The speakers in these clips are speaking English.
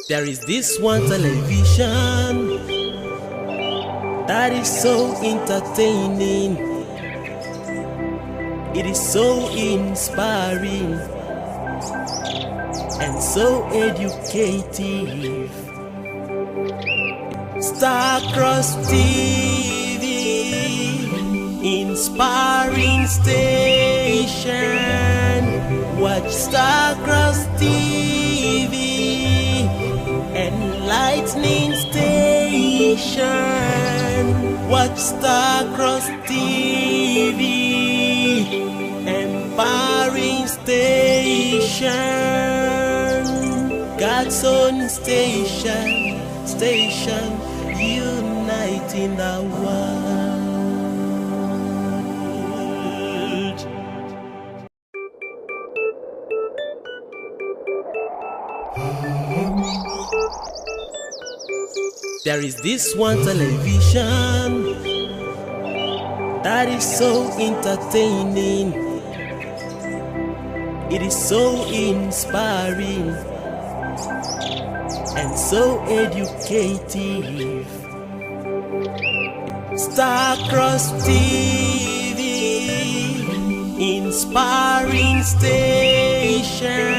There is this one television that is so entertaining. It is so inspiring and so educative. Starcross TV, inspiring station. Watch Starcross TV, enlightening station. Watch Starcross TV, empowering station. God's own station, uniting the world. There is this one television that is so entertaining. It is so inspiring and so educative. Starcross TV, inspiring station.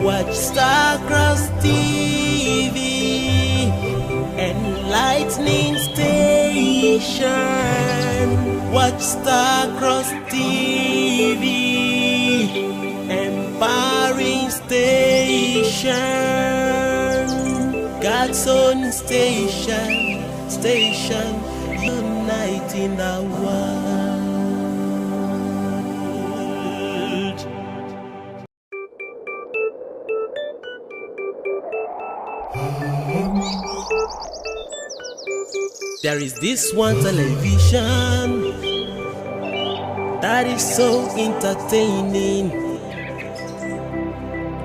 Watch Starcross TV, enlightening station. Watch Starcross TV, empowering station. God's own station, uniting the world. There is this one television that is so entertaining.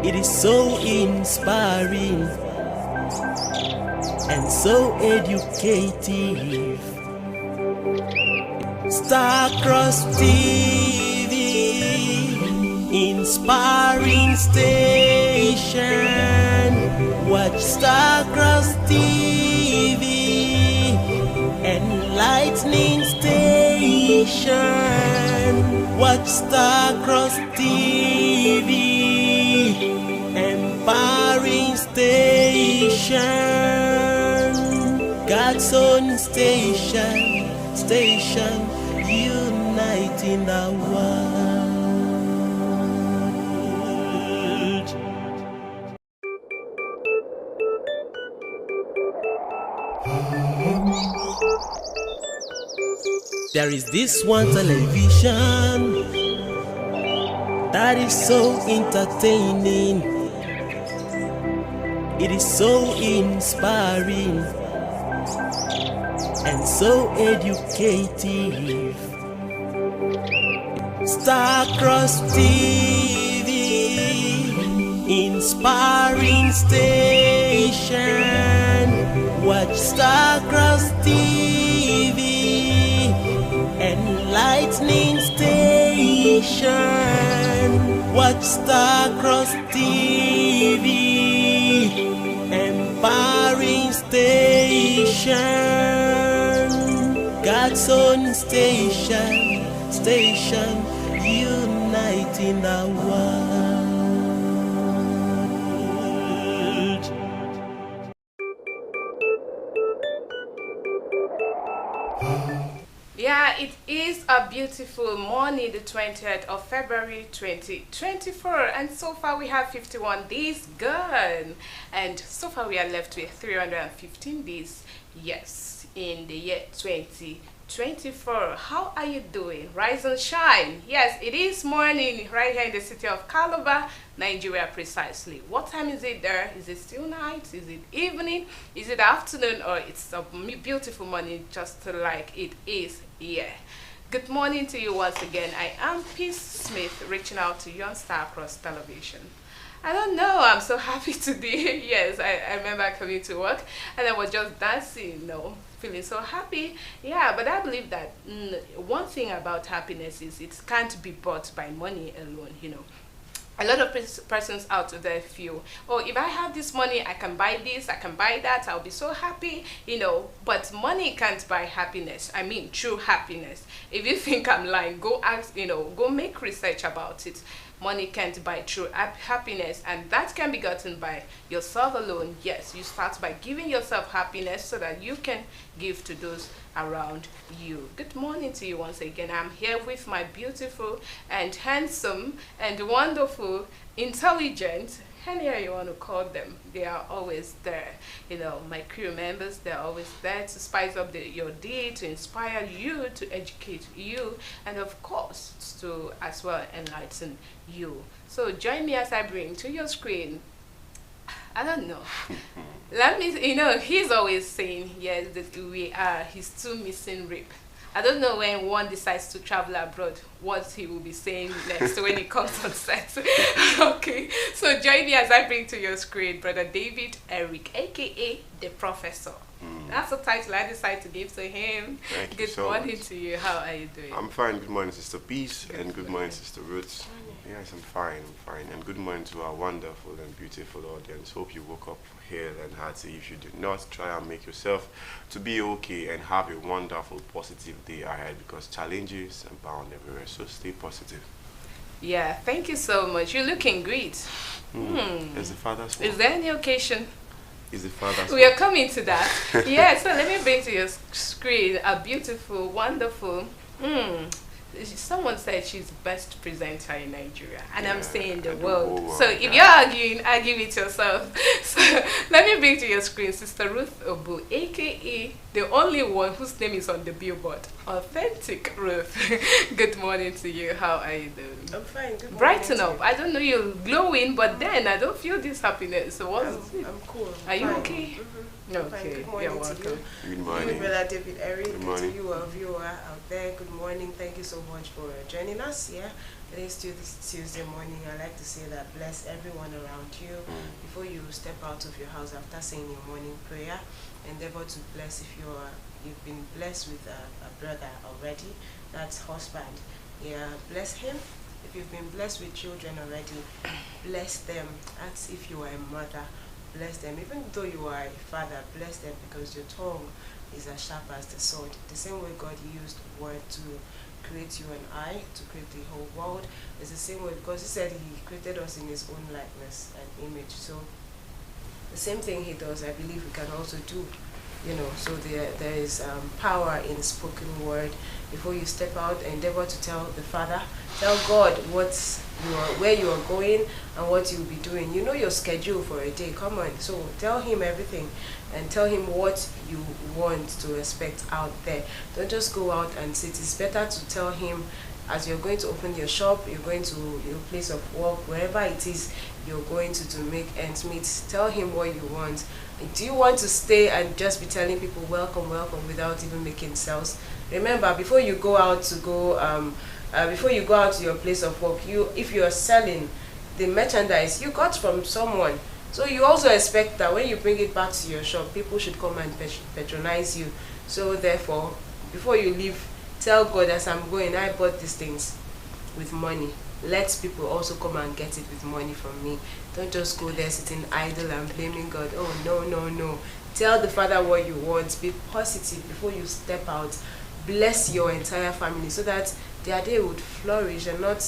It is so inspiring and so educative. Starcross TV, inspiring station. Watch Starcross TV, enlightening station. Watch Starcross TV, empowering station. God's own station, uniting the world. There is this one television that is so entertaining. It is so inspiring and so educative. Starcross TV, inspiring station. Watch Starcross TV, enlightening station. Watch Starcross TV, empowering station. God's own station, uniting the world. Yeah, it is a beautiful morning, the 20th of February 2024, and so far we have 51 days gone, and so far we are left with 315 days, yes, in the year 2024. How are you doing? Rise and shine. Yes, it is morning right here in the city of Calabar, Nigeria precisely. What time is it there? Is it still night? Is it evening? Is it afternoon? Or it's a beautiful morning just like it is here? Good morning to you once again. I am Peace Smith, reaching out to you on Starcross Television. I don't know, I'm so happy today. Yes, I remember coming to work and I was just dancing, feeling so happy. Yeah, but I believe that one thing about happiness is it can't be bought by money alone. A lot of persons out there feel, oh, if I have this money, I can buy this, I can buy that, I'll be so happy, but money can't buy happiness. I mean, true happiness. If you think I'm lying, go ask, go make research about it. Money can't buy true happiness, and that can be gotten by yourself alone. Yes, you start by giving yourself happiness so that you can give to those around you. Good morning to you once again. I'm here with my beautiful and handsome and wonderful, intelligent, any you want to call them, they are always there. My crew members, they're always there to spice up your day, to inspire you, to educate you, and of course to as well enlighten you. So join me as I bring to your screen, I don't know, let me, he's always saying, yes, that we are his two missing rib. I don't know when one decides to travel abroad, what he will be saying next when he comes on set. Okay, so join me as I bring to your screen Brother David Eric, aka The Professor. That's the title I decided to give to him. Thank you Good so morning much. to you. How are you doing? I'm fine. Good morning, Sister Peace, and good morning, Sister Roots. Yes, I'm fine. And good morning to our wonderful and beautiful audience. Hope you woke up here and hearty. If you did not, try and make yourself to be okay and have a wonderful, positive day ahead, because challenges abound everywhere. So stay positive. Yeah, thank you so much. You're looking great. As the Father's Is there any occasion? Is the Father's We are coming to that. Yeah, so let me bring to your screen a beautiful, wonderful. Someone said she's best presenter in Nigeria, and I'm saying the world. So if you're arguing, argue with yourself. So let me bring to your screen Sister Ruth Obu, aka the only one whose name is on the billboard, Authentic Ruth. Good morning to you. How are you doing? I'm fine. Good morning. Brighten up. I don't know, you're glowing, but then I don't feel this happiness. So what's it? I'm cool. Are you fine. okay? I'm fine. Okay, Good morning you're to welcome. you. Good morning. Brother David Eric. Good morning. To you, our viewer out there. Good morning. Thank you so much for joining us. Yeah, it is Tuesday morning. I like to say that bless everyone around you. Before you step out of your house after saying your morning prayer, endeavor to bless. If you've been blessed with a brother already, that's husband. Yeah, bless him. If you've been blessed with children already, bless them. As if you are a mother, bless them. Even though you are a father, bless them, because your tongue is as sharp as the sword. The same way God used word to create you and I, to create the whole world, is the same way, because he said he created us in his own likeness and image. So the same thing he does, I believe we can also do. So there is power in spoken word. Before you step out, endeavor to tell the Father, tell God where you are going and what you'll be doing. You know your schedule for a day. Come on, so tell him everything and tell him what you want to expect out there. Don't just go out and sit. It's better to tell him as you're going to open your shop, you're going to your place of work, wherever it is you're going to make ends meet. Tell him what you want. Do you want to stay and just be telling people welcome, welcome without even making sales? Remember, before you go out to your place of work, if you are selling the merchandise you got from someone, so you also expect that when you bring it back to your shop, people should come and patronize you. So therefore, before you leave, tell God, as I'm going, I bought these things with money. Let people also come and get it with money from me. Don't just go there sitting idle and blaming God. Oh, no. Tell the Father what you want. Be positive before you step out. Bless your entire family so that their day would flourish and not,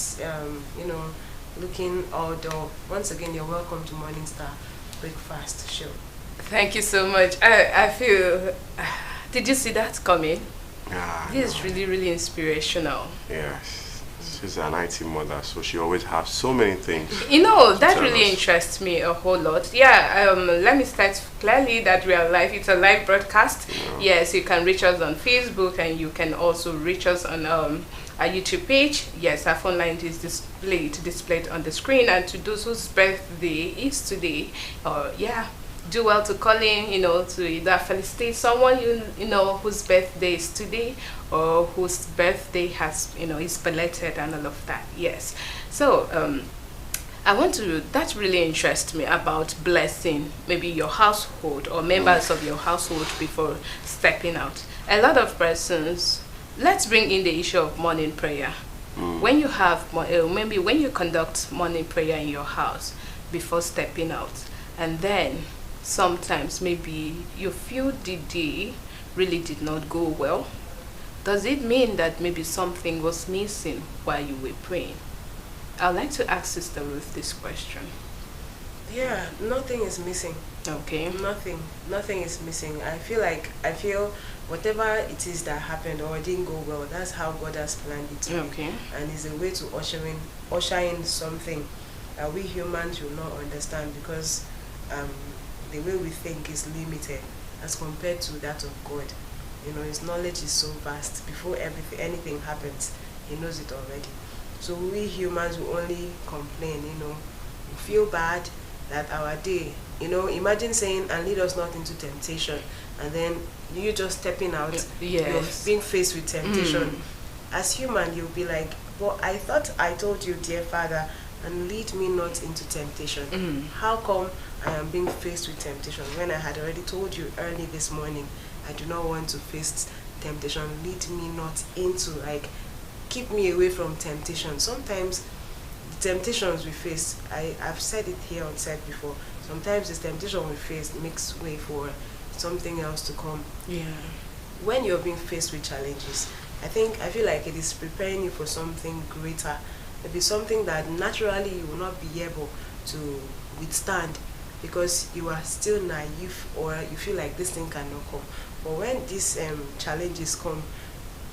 looking all dull. Once again, you're welcome to Morning Star Breakfast Show. Thank you so much. I feel... Did you see that coming? This is really, really inspirational. Yes. She's an IT mother, so she always has so many things. That really interests me a whole lot. Yeah, let me start clearly that we are live. It's a live broadcast. Yes, you can reach us on Facebook, and you can also reach us on our YouTube page. Yes, our phone line is displayed on the screen. And to those whose birthday is today, do well to call in, to either felicitate someone whose birthday is today, or whose birthday has, is belated and all of that. Yes. So that really interests me about blessing maybe your household or members of your household before stepping out. A lot of persons, let's bring in the issue of morning prayer. When you have maybe when you conduct morning prayer in your house before stepping out, and then sometimes maybe you feel the day really did not go well, does it mean that maybe something was missing while you were praying? I'd like to ask Sister Ruth this question. Yeah, nothing is missing. Okay. Nothing is missing. I feel whatever it is that happened or didn't go well, that's how God has planned it to be. Okay. And it's a way to usher in something that we humans will not understand, because the way we think is limited as compared to that of God. You know, His knowledge is so vast. Before anything happens, He knows it already. So we humans will only complain, you know, we feel bad that our day, you know, imagine saying, and lead us not into temptation, and then you just stepping out, Yes. you're being faced with temptation. As human, you'll be like, but I thought I told you, dear Father, and lead me not into temptation. How come I am being faced with temptation when I had already told you early this morning I do not want to face temptation? Lead me not into, like, keep me away from temptation. Sometimes the temptations we face, I've said it here on set before, sometimes the temptation we face makes way for something else to come. Yeah. When you're being faced with challenges, I feel like it is preparing you for something greater. Maybe something that naturally you will not be able to withstand because you are still naive, or you feel like this thing cannot come. But when these challenges come,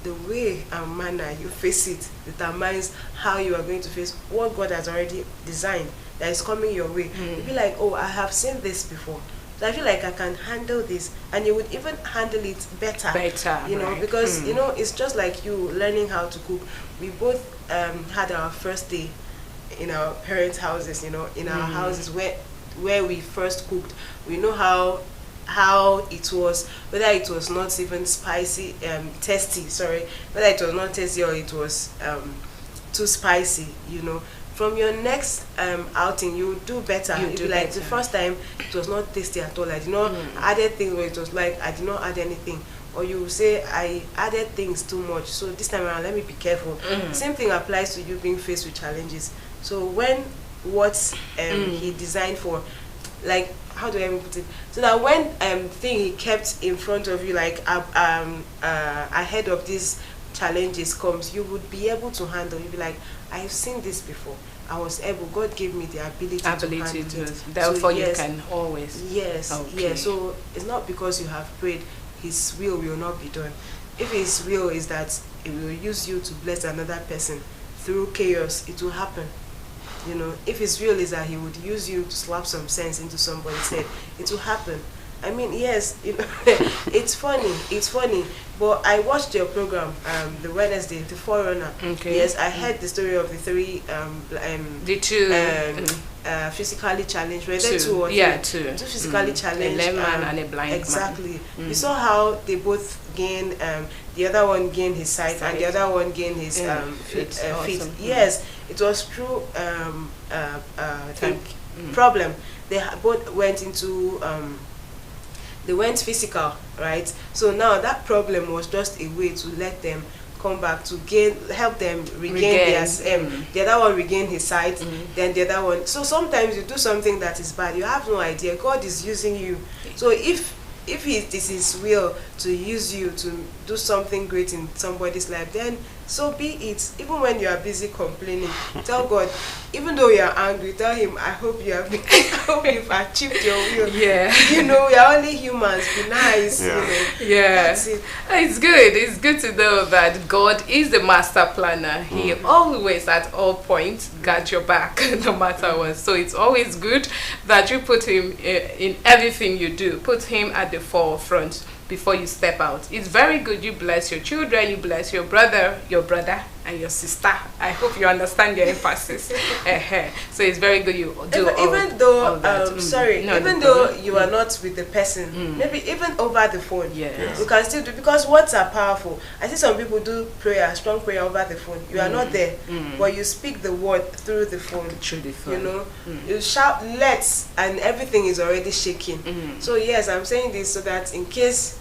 the way and manner you face it determines how you are going to face what God has already designed that is coming your way. You'll be like, oh, I have seen this before, so I feel like I can handle this, and you would even handle it better, you know, right. because you know, it's just like you learning how to cook. We both had our first day in our parents' houses, you know, in our houses where we first cooked. We know how it was, whether it was not even tasty, whether it was not tasty or it was too spicy, you know. From your next outing, you do better. You You'll do be like, better. the first time it was not tasty at all. I did not added things where it was like I did not add anything. Or you will say I added things too much, so this time around let me be careful. Same thing applies to you being faced with challenges. So when what He designed for, like, how do I even put it? So that when thing He kept in front of you, like ahead of these challenges comes, you would be able to handle. You'll be like, I've seen this before. I was able. God gave me the ability to handle it. Therefore, So, yes, you can always. Yes, Okay. yes. So it's not because you have prayed, His will not be done. If His will is that He will use you to bless another person through chaos, it will happen. You know, if His will is that He would use you to slap some sense into somebody's head, it will happen. I mean, yes, you know, it's funny. But I watched your program, the Wednesday, the Forerunner. Okay. Yes, I heard the story of the three The two. physically challenged. Were there two or three? Yeah, two. Two physically challenged. A lame man and a blind man. Exactly. You saw how they both gained. The other one gained his sight, and the other one gained his feet. Awesome. Yes, it was through the problem. They both went into. They went physical, right? So now that problem was just a way to let them come back, to help them regain their the other one regained his sight, then the other one. So sometimes you do something that is bad, you have no idea. God is using you. So if it is His will to use you to do something great in somebody's life, then so be it. Even when you are busy complaining, tell God. Even though you are angry, tell Him, I hope you've achieved your will. Yeah. You know, we are only humans. Be nice. Yeah. You know. Yeah. That's it. It's good. It's good to know that God is the master planner. He always, at all points, got your back, no matter what. So it's always good that you put Him in everything you do. Put Him at the forefront before you step out. It's very good. You bless your children. You bless your brother, and your sister. I hope you understand your emphasis. So it's very good you do even though all that. even though you are not with the person, maybe even over the phone, Yes. you can still do, because words are powerful. I see some people do strong prayer over the phone. You are not there, but you speak the word through the phone. Through the phone. You know, you shout "let's" and everything is already shaking. So yes, I'm saying this so that in case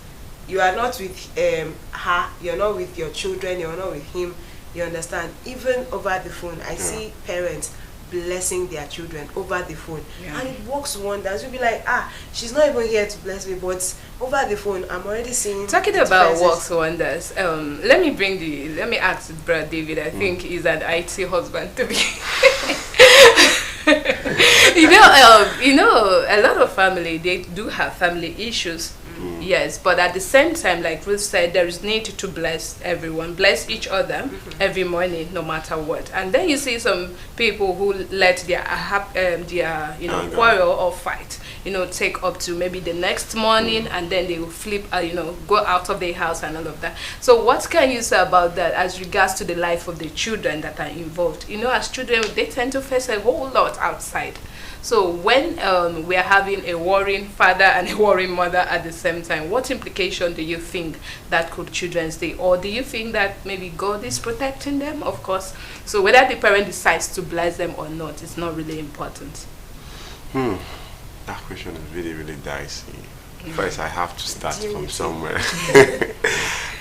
you are not with her, you're not with your children, you're not with him, You understand? Even over the phone, I see parents blessing their children over the phone, and it works wonders. You'll be like, she's not even here to bless me, but over the phone I'm already seeing. Talking about works wonders, let me ask Brother David. I think he's an IT husband to be. A lot of family, they do have family issues. Yes, but at the same time, like Ruth said, there is need to bless everyone, bless each other every morning, no matter what. And then you see some people who let their quarrel or fight, take up to maybe the next morning, and then they will flip, go out of their house and all of that. So what can you say about that as regards to the life of the children that are involved? As children, they tend to face a whole lot outside. So when we are having a worrying father and a worrying mother at the same time, what implication do you think that could children stay? Or do you think that maybe God is protecting them? Of course. So whether the parent decides to bless them or not, it's not really important. That question is really, really dicey. First, I have to start from somewhere.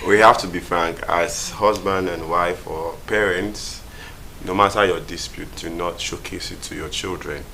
We have to be frank. As husband and wife or parents, no matter your dispute, do not showcase it to your children.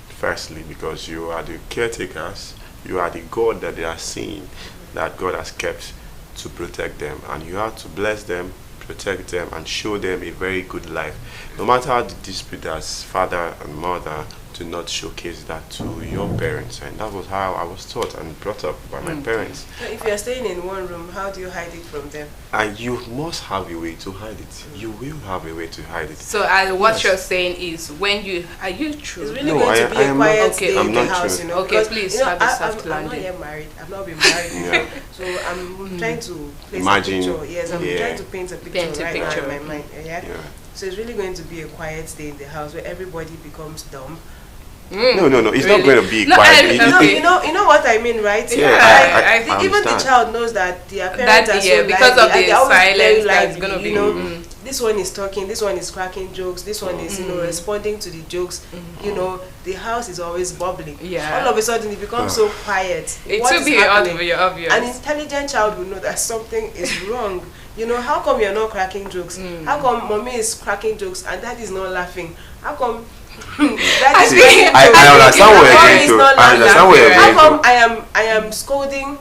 Firstly, because you are the caretakers, you are the God that they are seeing, that God has kept to protect them, and you have to bless them, protect them, and show them a very good life. No matter the dispute as father and mother, do not showcase that to your parents. And that was how I was taught and brought up by my parents. So if you're staying in one room, how do you hide it from them? And you must have a way to hide it. You will have a way to hide it. So what you're saying is, when are you true? It's really going to be a quiet day in the house, true. Okay, because, please have a soft I'm landing. not yet married. I've not been married. So I'm trying to place Imagine, a picture. Yes, I'm trying to paint a picture right now in my mind. Yeah. So it's really going to be a quiet day in the house where everybody becomes dumb. No. It's Really? not going to be No, quiet. You know what I mean, right? Yeah, I even the understand. child knows that their parents are so because lively, of the and they're always very silence that's lively, going to be. This one is talking, this one is cracking jokes, this one is responding to the jokes. The house is always bubbling. Yeah. All of a sudden it becomes so quiet. It What should is be happening? obvious. An intelligent child will know that something is wrong. How come you're not cracking jokes? How come mommy is cracking jokes and dad is not laughing? How come that is I understand where you're going to. I understand where you're How going come to. I am scolding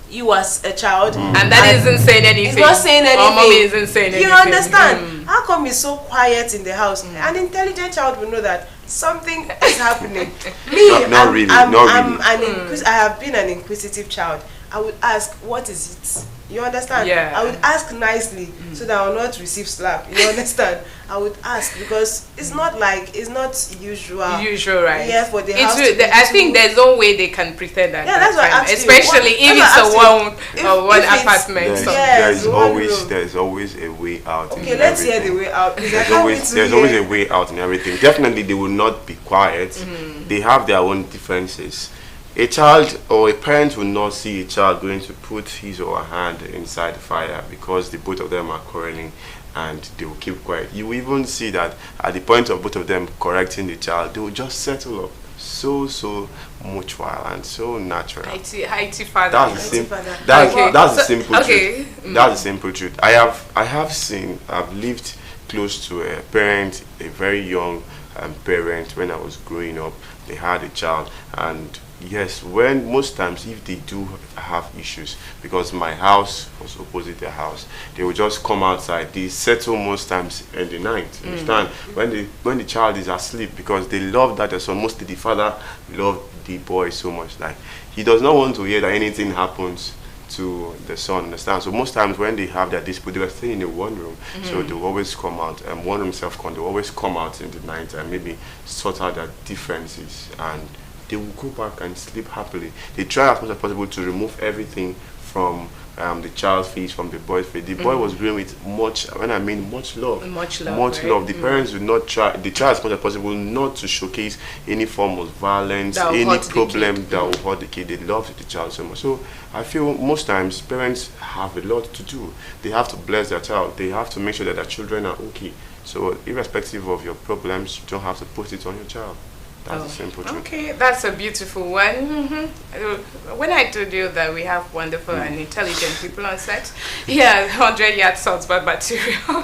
you as a child and that isn't saying anything? It's not saying anything. Or mommy isn't saying anything. You understand? How come it's so quiet in the house? An intelligent child will know that something is happening. Me, Not really. Because I have been an inquisitive child. I would ask, what is it? You understand? Yeah. I would ask nicely so that I will not receive slap. You understand? I would ask because it's not usual. Usual, right? Yeah, for the house. I think there's no way they can pretend that. Yeah, that's what I asked you. especially if it's one apartment. There's always a way out. Okay, let's hear the way out. There's always a way out in everything. Definitely, they will not be quiet. They have their own differences. A child or a parent will not see a child going to put his or her hand inside the fire because the both of them are quarreling, and they will keep quiet. You will even see that at the point of both of them correcting the child, they will just settle up so much while and so natural. IT father. That's the simple truth. That's the simple truth. I've lived close to a parent, a very young parent. When I was growing up, they had a child, and yes, when most times if they do have issues, because my house was opposite their house, they will just come outside. They settle most times in the night. Understand? When the child is asleep, because they love that son. Mostly the father loved the boy so much, like he does not want to hear that anything happens to the son. Understand? So most times when they have their dispute, they were staying in one room, so they will always come out, and one room self-con, they will always come out in the night and maybe sort out their differences, and they will go back and sleep happily. They try as much as possible to remove everything from the child's face, from the boy's face. The boy was growing with much love. Much love. The parents would not try. They try as much as possible not to showcase any form of violence, any problem that will hurt the kid. They love the child so much. So I feel most times parents have a lot to do. They have to bless their child. They have to make sure that their children are okay. So irrespective of your problems, you don't have to put it on your child. That's a simple truth. Okay, that's a beautiful one. When I told you that we have wonderful and intelligent people on set, 100 yards salts bad material.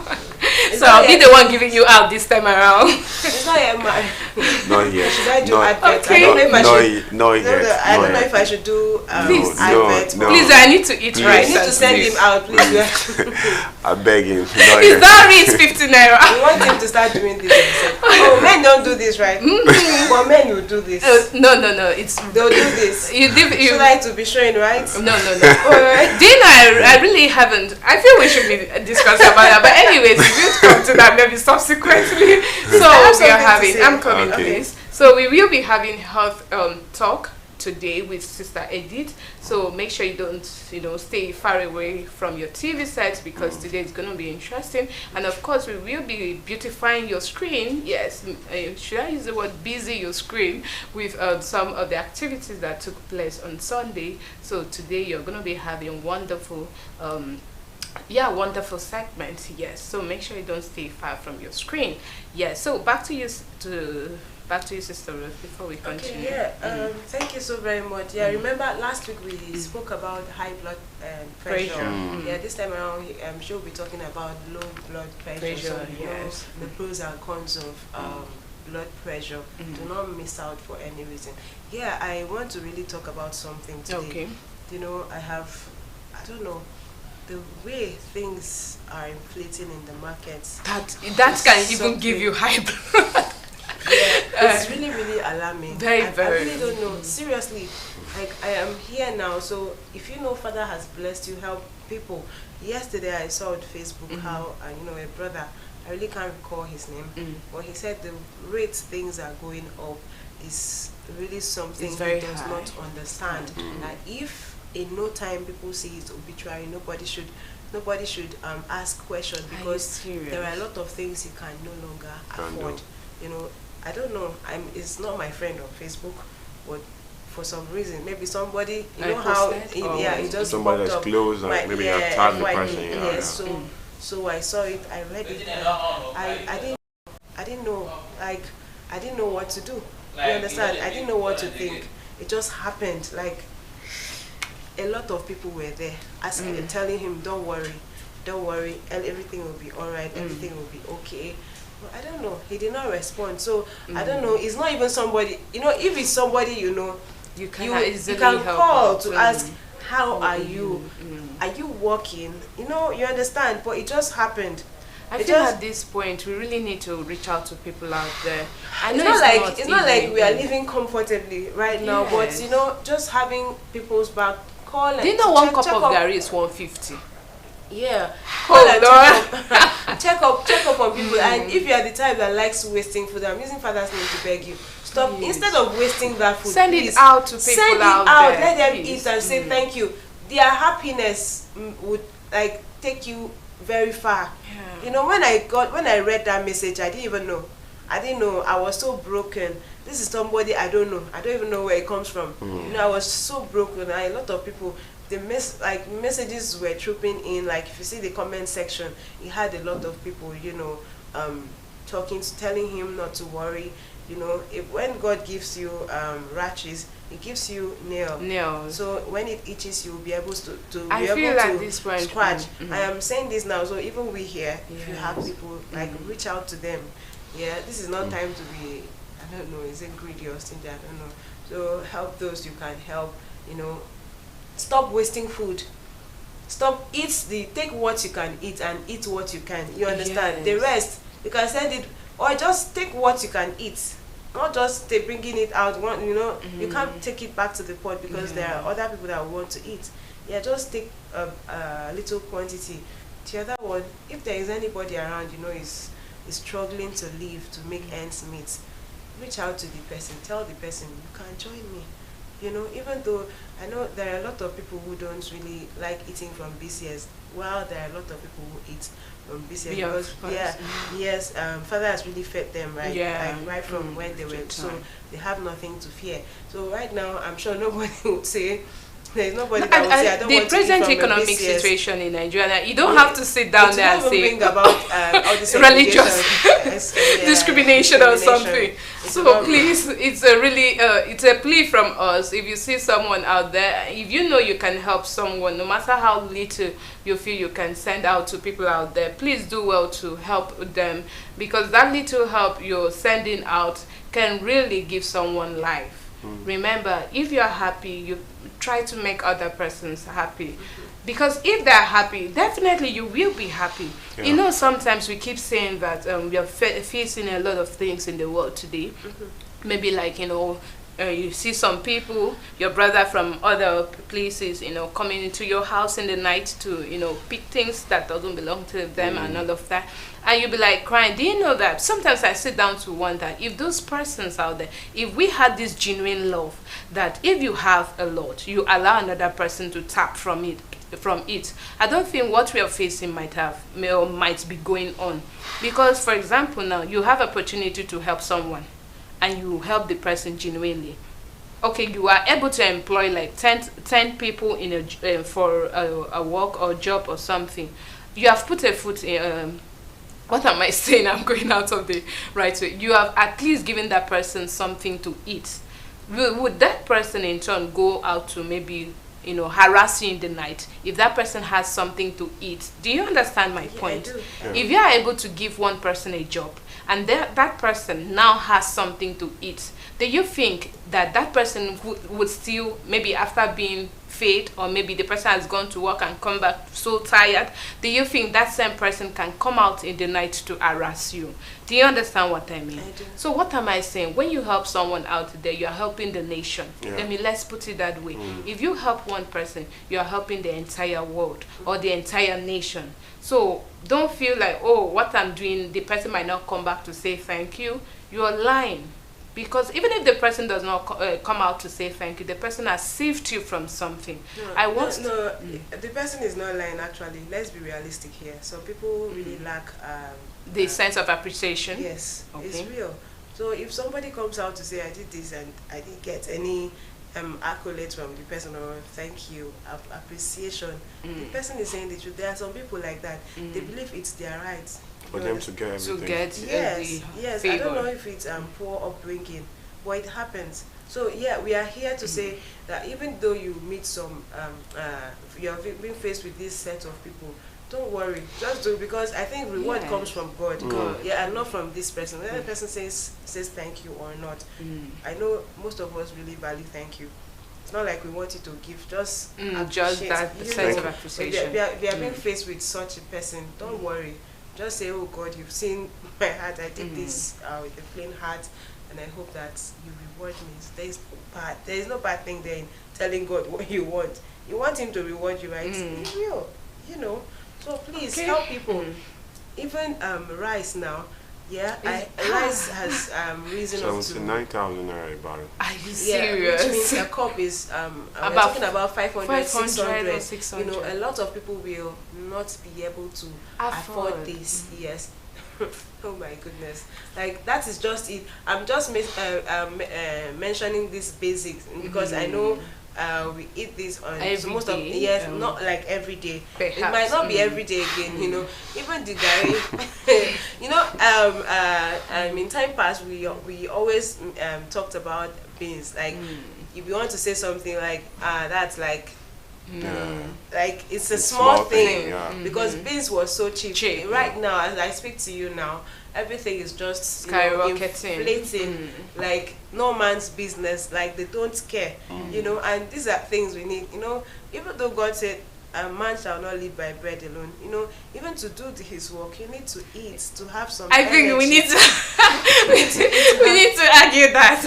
So I'll be the one giving you out this time around. It's not yet mine. Not yet. Should I do Not- adverts? Okay. I don't know if I should. Not yet. I don't not know yet. if I should do Please. adverts. No. Please, I need to eat Please. I rice. need to and send stew. him out, please. I beg him. Not Is yet. that rich 50 naira? We want him to start doing this himself. Oh, men don't do this, right? But men will do this. No. It's They'll do this. you. You like to be showing, right? No. Alright. Dina, I really haven't. I feel we should be discussing about that. But anyways, we'll come to that maybe subsequently. So I have we are something to having. say. I'm coming. Okay. Okay. So we will be having health talk today with Sister Edith. So make sure you don't, stay far away from your TV set because today is going to be interesting. And of course, we will be beautifying your screen. Yes, should I use the word busy your screen with some of the activities that took place on Sunday. So today you're going to be having wonderful wonderful segment. Yes, so make sure you don't stay far from your screen. Yes, so back to you, Sister Ruth, before we continue. Okay, thank you so very much. Yeah, remember last week we spoke about high blood pressure. Pressure. Yeah, this time around she'll be talking about low blood pressure. So Yes. the pros and cons of blood pressure. Do not miss out for any reason. Yeah, I want to really talk about something today. Okay. I don't know, the way things are inflating in the markets. That can even give you high blood. Yeah, it's really, really alarming. Very. I really don't know. Seriously, like I am here now. So if you know, Father has blessed you, help people. Yesterday I saw on Facebook how a brother. I really can't recall his name, but he said the rate things are going up is really something It's he very does high. not understand. That if in no time people see his obituary, nobody should ask questions because there are a lot of things he can no longer afford. I don't know. It's not my friend on Facebook, but for some reason, maybe somebody, he just Somebody popped that's up. close and maybe you have tagged the person. Yes, so I saw it, I read it, and I didn't know, like, I didn't know what to do. You understand? I didn't know what to think. It just happened, like, a lot of people were there, asking, telling him, don't worry, everything will be alright, everything will be okay. But I don't know, he did not respond, so I don't know, it's not even somebody, if it's somebody You can call to ask, how are you? Are you working? You understand, but it just happened. I feel at this point we really need to reach out to people out there. I know it's not like we are living comfortably right now, but just having people's back, call and do you know one cup of gari is 150? Yeah. Oh, check up on people, and if you are the type that likes wasting food, I'm using Father's name to beg you. Stop. Please. Instead of wasting that food, Send please, it out to people send it out there. Let them Please. eat and say thank you. Their happiness would take you very far. Yeah. When I read that message, I didn't know. I was so broken. This is somebody I don't know. I don't even know where it comes from. I was so broken. A lot of people, messages were trooping in. Like if you see the comment section, he had a lot of people, telling him not to worry. When God gives you ratchets, He gives you nails. So when it itches, you'll be able to I be feel able like to this point, scratch. I am saying this now, so even we here, if you have Yes. people, reach out to them. Yeah, this is not time to be, I don't know, is it greedy or stingy? I don't know. So help those you can help. Stop wasting food. Take what you can eat and eat what you can. You understand? The Yes. rest, you can send it, or just take what you can eat. Not just bringing it out. You can't take it back to the pot because there are other people that want to eat. Yeah, just take a little quantity. The other one, if there is anybody around, is struggling to live, to make ends meet, reach out to the person. Tell the person, you can join me. Even though I know there are a lot of people who don't really like eating from BCS, while there are a lot of people who eat from BCS because Father has really fed them right from when they were, so they have nothing to fear. So right now I'm sure nobody would say There's nobody that will say, I don't the want to eat present from a economic BCS. situation in Nigeria, you don't have to sit down there and say bring about all this religious discrimination or something. So please, it's a really it's a plea from us. If you see someone out there, if you know you can help someone, no matter how little you feel you can send out to people out there, please do well to help them, because that little help you're sending out can really give someone life. Remember, if you're happy, you try to make other persons happy. Because if they're happy, definitely you will be happy. Yeah. You know, sometimes we keep saying that we are facing a lot of things in the world today. Maybe like, you know, you see some people, your brother from other places, you know, coming into your house in the night to, you know, pick things that doesn't belong to them and all of that. And you'll be like crying. Do you know that sometimes I sit down to wonder if those persons out there, if we had this genuine love, that if you have a lot, you allow another person to tap from it, I don't think what we are facing might be going on. Because, for example, now you have opportunity to help someone and you help the person genuinely. Okay, you are able to employ like 10 people in for a work or job or something. You have put a foot in what am I saying? I'm going out of the right way. You have at least given that person something to eat. Would that person in turn go out to maybe, you know, harass you in the night if that person has something to eat? Do you understand my point? I do. Yeah. If you are able to give one person a job and that person now has something to eat, do you think that person would still, maybe after being fed, or maybe the person has gone to work and come back so tired, do you think that same person can come out in the night to harass you? Do you understand what I mean? I do. So what am I saying? When you help someone out there, you are helping the nation. Yeah. Let's put it that way. If you help one person, you are helping the entire world or the entire nation. So don't feel like, oh, what I'm doing, the person might not come back to say thank you. You are lying. Because even if the person does not come out to say thank you, the person has saved you from something. The person is not lying, actually. Let's be realistic here. So people really lack The sense of appreciation. yes, Okay. it's real. So if somebody comes out to say, I did this and I didn't get any accolades from the person, or thank you, appreciation, the person is saying the truth. There are some people like that. They believe it's their right For them to get everything. To get yes. the I favor. don't know if it's poor upbringing, but it happens. So yeah, we are here to say that even though you meet some, you have been faced with this set of people, don't worry, just do it, because I think reward Yeah. comes from God. Yeah, and not from this person. Whether the person says thank you or not, I know most of us really value thank you. It's not like we want you to give, just just appreciate. that You sense know, of appreciation. we are being faced with such a person. Don't worry. Just say, oh God, you've seen my heart. I did this with a plain heart, and I hope that you reward me. There is no bad thing there in telling God what you want. You want Him to reward you, right? He will, you know. So please help people. Even rice now, rice has risen up to 79,000 naira a barrel. Are you which serious? means a cup is we're About talking about 500, 600. or 600. You know, a lot of people will not be able to afford this. Yes. Oh my goodness! Like that is just it. I'm just mentioning these basics because I know we eat this on Every most of day, not like every day. Perhaps. It might not be every day again. You know, even the guy. You know, in time past we always talked about beans. Like if you want to say something like that's like. Like it's a small thing, because beans was so cheap. Right now, as I speak to you now, everything is just skyrocketing, inflating, like no man's business. Like they don't care, you know. And these are things we need, you know. Even though God said, "A man shall not live by bread alone," you know. Even to do His work, you need to eat, to have some. I think we need to we need to argue that.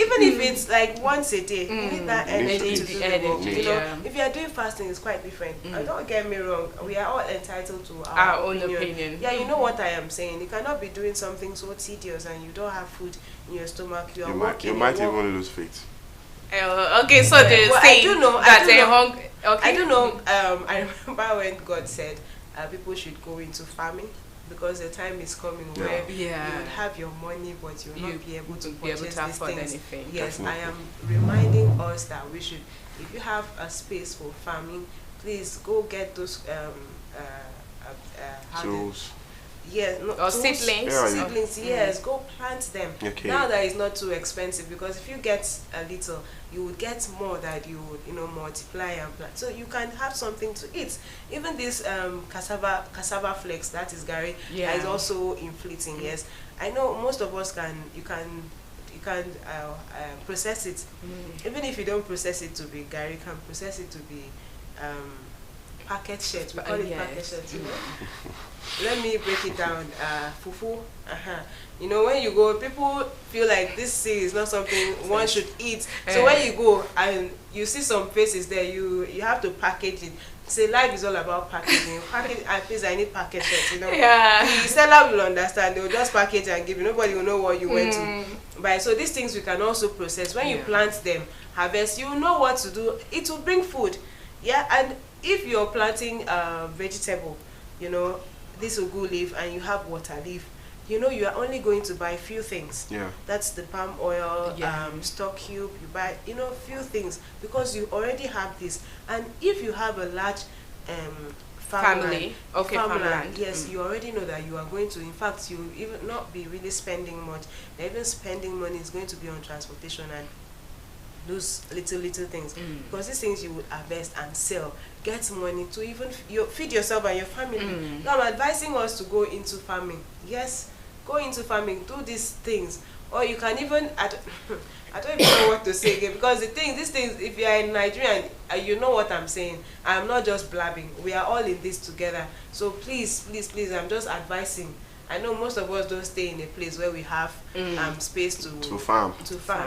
Even if it's like once a day, you need that energy to do the work. You know, Yeah. if you are doing fasting, it's quite different. Don't get me wrong. We are all entitled to Our own opinion. Yeah, you know what I am saying. You cannot be doing something so tedious and you don't have food in your stomach. You are working. You might even lose faith. Okay, so they Well, say I do know. that I do know. I remember when God said people should go into farming. because the time is coming Yeah. where Yeah. you would have your money, but you will not be able to won't be able purchase to these afford things. anything. Yes, I Definitely. am reminding us that we should, if you have a space for farming, please go get those how do you- Tools. yes, no, Or tools, seedlings. Yeah, seedlings, yes, go plant them. Okay. Now that it's not too expensive, because if you get a little, you would get more that you would, multiply and plant. So you can have something to eat. Even this cassava flakes, that is Gary, Yeah. is also inflating. Yes, I know most of us you can process it. Even if you don't process it to be Gary, you can process it to be packet shirt. We call it Yes. packet shirt. Let me break it down. Fufu. When you go, people feel like this thing is not something one should eat. So when you go and you see some faces there, you have to package it. Say life is all about packaging. Package, please, I need packet shirt. Yeah. The seller will understand. They will just package and give you. Nobody will know what you went to buy. So these things we can also process. When you Yeah. plant them, harvest, you know what to do. It will bring food. Yeah, and if you're planting vegetable, this ugu leaf, and you have water leaf, you are only going to buy few things. Yeah. That's the palm oil, Yeah. stock cube. You buy, few things because you already have this. And if you have a large Family. Okay, farmland. yes, you already know that you are going to. In fact, you will even not be really spending much. Even spending money is going to be on transportation and those little things, because these things you would harvest and sell, get money to even feed yourself and your family. Now I'm advising us to go into farming. Yes, go into farming, do these things, or you can even I don't even know what to say again, because these things, if you are in Nigeria, you know what I'm saying. I'm not just blabbing. We are all in this together. So please, I'm just advising. I know most of us don't stay in a place where we have space to farm.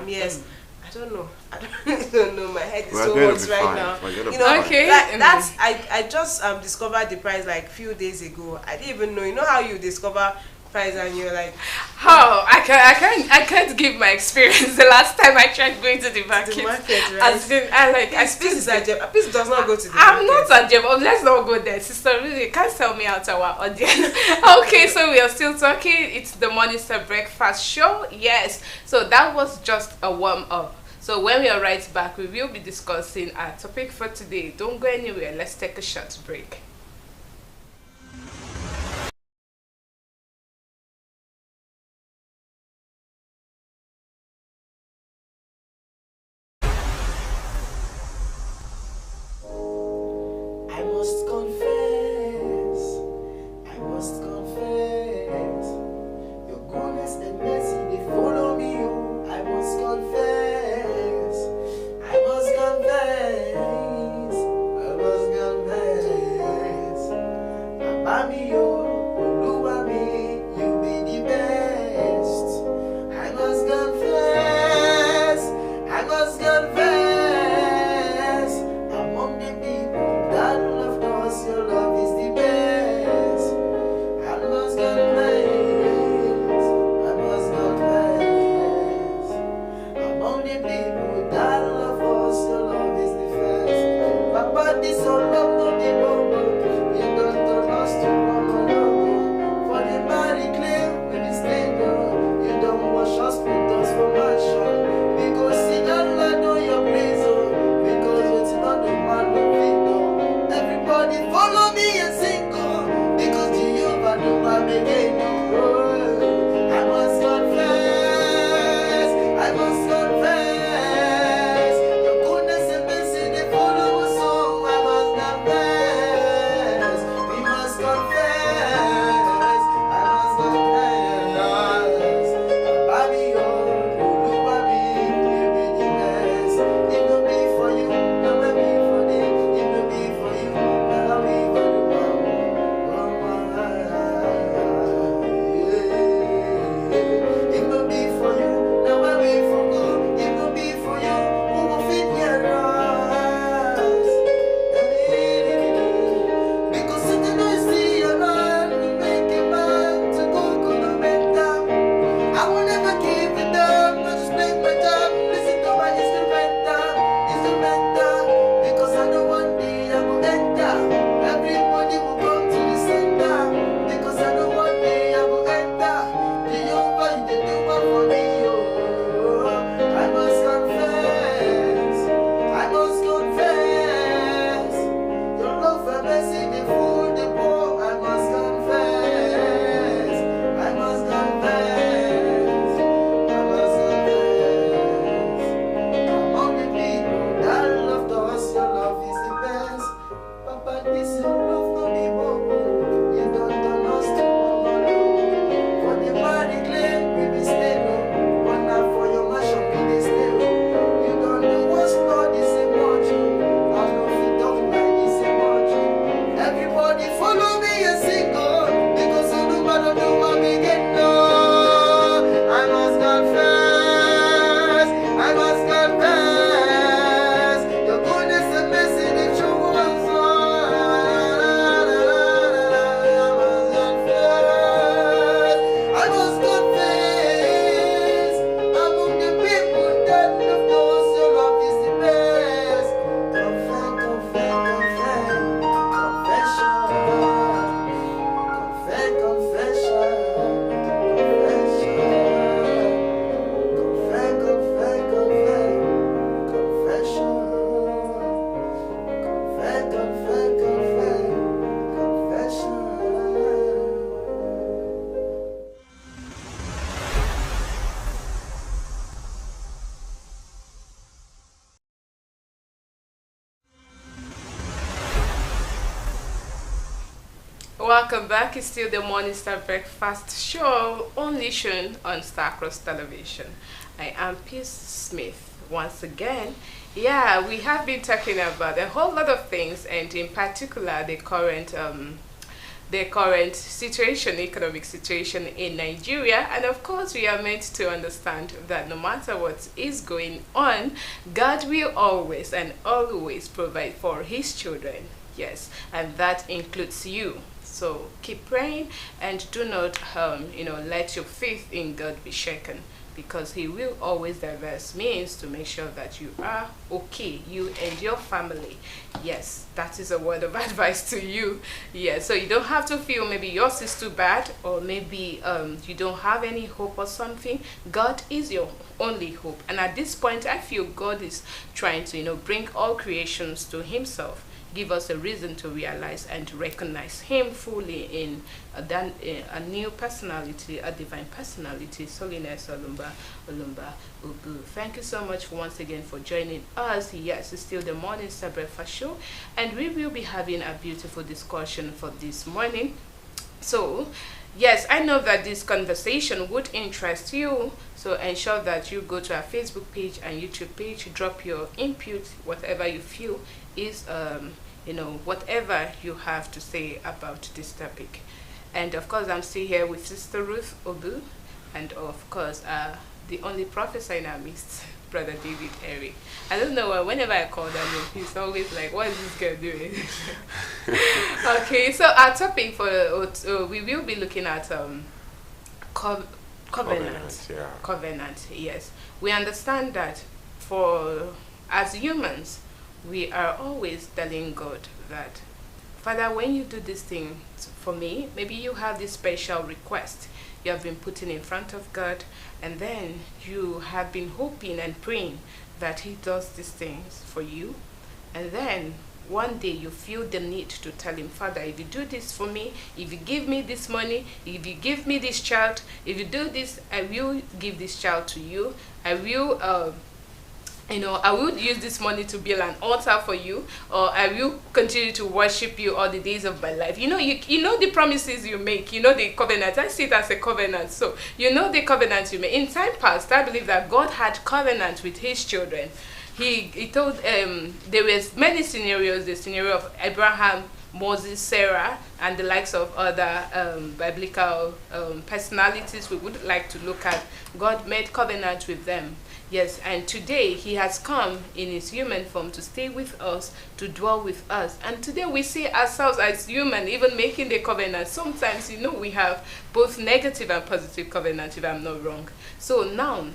Yes. I don't know. I don't know. My head is We're so going to hot be right fine. now. We're going to be know, fine. Okay. That's I just discovered the price like few days ago. I didn't even know. You know how you discover price and you're like, how I can't give my experience. The last time I tried going to the market, right? Peace does not go to the I'm market. not a gem. Let's not go there, sister. Really, you can't sell me out to our audience. Okay, so we are still talking. It's the Morning Star Breakfast Show. Yes. So that was just a warm up. So when we are right back, we will be discussing our topic for today. Don't go anywhere. Let's take a short break. Your goodness and mercy, they follow me. Oh, I must confess. I must confess. I must confess. Abami, oh, Oluwami, you be the best. I must confess. I must confess. Among the people that loved us, your love is the best. I must confess, I must confess. Among the people that love us, your love is the first. Papa, this all love no the logo. You don't turn us to one logo. For the body claim with the stable. You don't wash us, put us for mansion. Because see that light on your place, oh. Because it's not the man of Victor. Everybody follow me and sing, oh. Because Jehovah know I'm again, oh. I must confess, I must confess. Welcome back. It's still the Morning Star Breakfast Show, only shown on Starcross Television. I am Peace Smith once again. Yeah, we have been talking about a whole lot of things, and in particular the current situation, economic situation in Nigeria. And of course, we are meant to understand that no matter what is going on, God will always and always provide for His children. Yes, and that includes you. So keep praying and do not, let your faith in God be shaken, because He will always devise means to make sure that you are okay, you and your family. Yes, that is a word of advice to you. Yes, so you don't have to feel maybe yours is too bad, or maybe you don't have any hope or something. God is your only hope. And at this point, I feel God is trying to, bring all creations to Himself. Give us a reason to realize and to recognize Him fully in a new personality, a divine personality. Soliness Olumba Ubu. Thank you so much once again for joining us. Yes, it's still the Morning Star Breakfast Show, and we will be having a beautiful discussion for this morning. So, yes, I know that this conversation would interest you, so ensure that you go to our Facebook page and YouTube page, drop your input, whatever you feel is whatever you have to say about this topic. And of course, I'm still here with Sister Ruth Obu, and of course the only professor in our midst, Brother David Eric. I don't know, whenever I call that name, he's always like, what is this girl doing? Okay, so our topic we will be looking at covenant. Yeah. Covenant, yes. We understand that as humans, we are always telling God that, Father, when you do this thing for me, maybe you have this special request you have been putting in front of God, and then you have been hoping and praying that He does these things for you, and then one day you feel the need to tell Him, Father, if you do this for me, if you give me this money, if you give me this child, if you do this, I will give this child to you. I will I will use this money to build an altar for you, or I will continue to worship you all the days of my life. You know the promises you make, the covenant. I see it as a covenant. So, the covenant you make. In time past, I believe that God had covenant with His children. He told, there was many scenarios, the scenario of Abraham, Moses, Sarah, and the likes of other biblical personalities we would like to look at. God made covenant with them. Yes, and today He has come in His human form to stay with us, to dwell with us. And today we see ourselves as human, even making the covenant. Sometimes, we have both negative and positive covenant, if I'm not wrong. So now,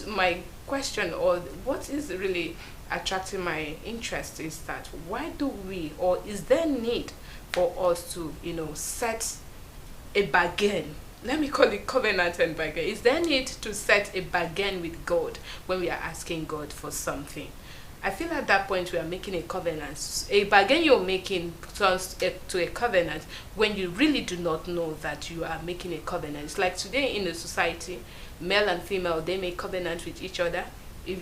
my question, or what is really attracting my interest, is that why do we, or is there need for us to, set a bargain? Let me call it covenant and bargain. Is there need to set a bargain with God when we are asking God for something? I feel at that point we are making a covenant. A bargain you're making turns to a covenant when you really do not know that you are making a covenant. It's like today in the society, male and female, they make covenant with each other. If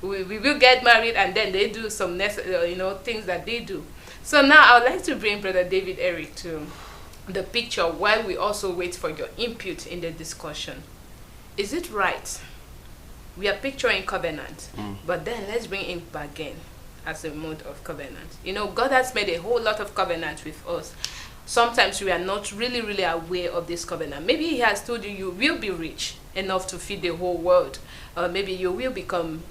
we will get married, and then they do some things that they do. So now I would like to bring Brother David Eric to the picture while we also wait for your input in the discussion. Is it right? We are picturing covenant, but then let's bring in bargain as a mode of covenant. God has made a whole lot of covenant with us. Sometimes we are not really aware of this covenant. Maybe He has told you will be rich enough to feed the whole world. Maybe you will become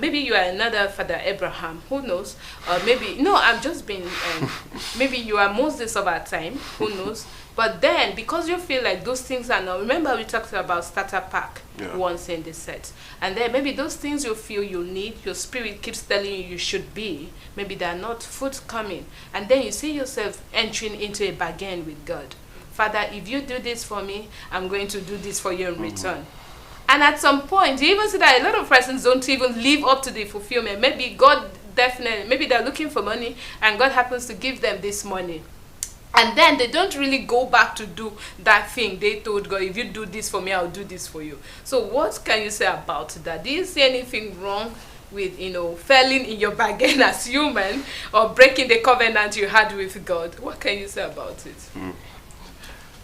maybe you are another Father Abraham, who knows? Maybe I'm just being maybe you are Moses of our time, who knows? But then, because you feel like those things are not, remember we talked about starter pack once in this set, and then maybe those things you feel you need, your spirit keeps telling you should be, maybe they are not forthcoming, and then you see yourself entering into a bargain with God. Father, if you do this for me, I'm going to do this for you in return. And at some point, you even see that a lot of persons don't even live up to the fulfillment. Maybe God maybe they're looking for money, and God happens to give them this money. And then they don't really go back to do that thing they told God, if you do this for me, I'll do this for you. So what can you say about that? Do you see anything wrong with, failing in your bargain as human or breaking the covenant you had with God. What can you say about it?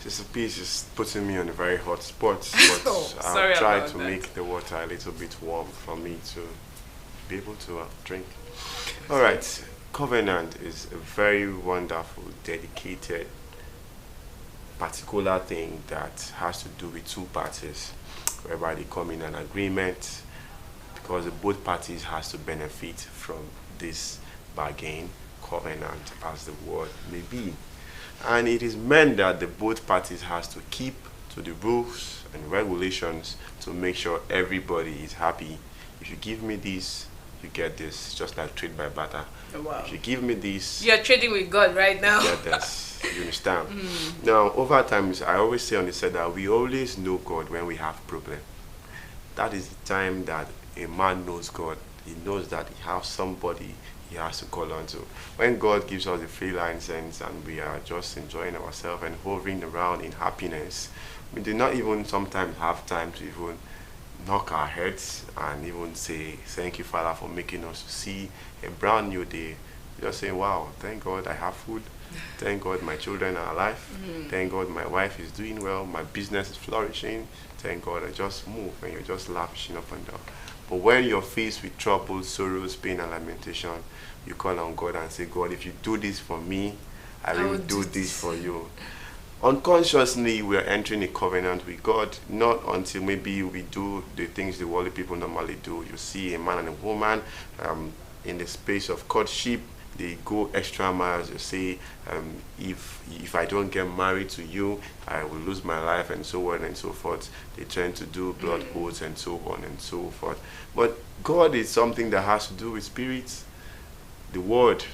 Sister Peace is putting me on a very hot spot, but sorry I'll try about to that. make the water a little bit warm for me to be able to drink. All right, covenant is a very wonderful, dedicated, particular thing that has to do with two parties, whereby they come in an agreement because both parties has to benefit from this bargain, covenant, as the word may be. And it is meant that the both parties has to keep to the rules and regulations to make sure everybody is happy. If you give me this, you get this, just like trade by barter. Wow. If you give me this, You're trading with God right now. you get this. You understand? Now, over time, I always say on the set that we always know God when we have problem. That is the time that a man knows God. He knows that he has somebody he has to call on to. When God gives us the free license and we are just enjoying ourselves and hovering around in happiness, we do not even sometimes have time to even knock our heads and even say, thank you, Father, for making us see a brand new day. We just say, wow, thank God I have food. Thank God my children are alive. Thank God my wife is doing well. My business is flourishing. Thank God I just move and you're just lavishing up and down. But when you're faced with trouble, sorrows, pain, and lamentation, you call on God and say, God, if you do this for me, I will do this for you. Unconsciously, we are entering a covenant with God, not until maybe we do the things the worldly people normally do. You see a man and a woman in the space of courtship, they go extra miles. They say, if I don't get married to you, I will lose my life, and so on and so forth. They tend to do blood oaths and so on and so forth. But God is something that has to do with spirits, the word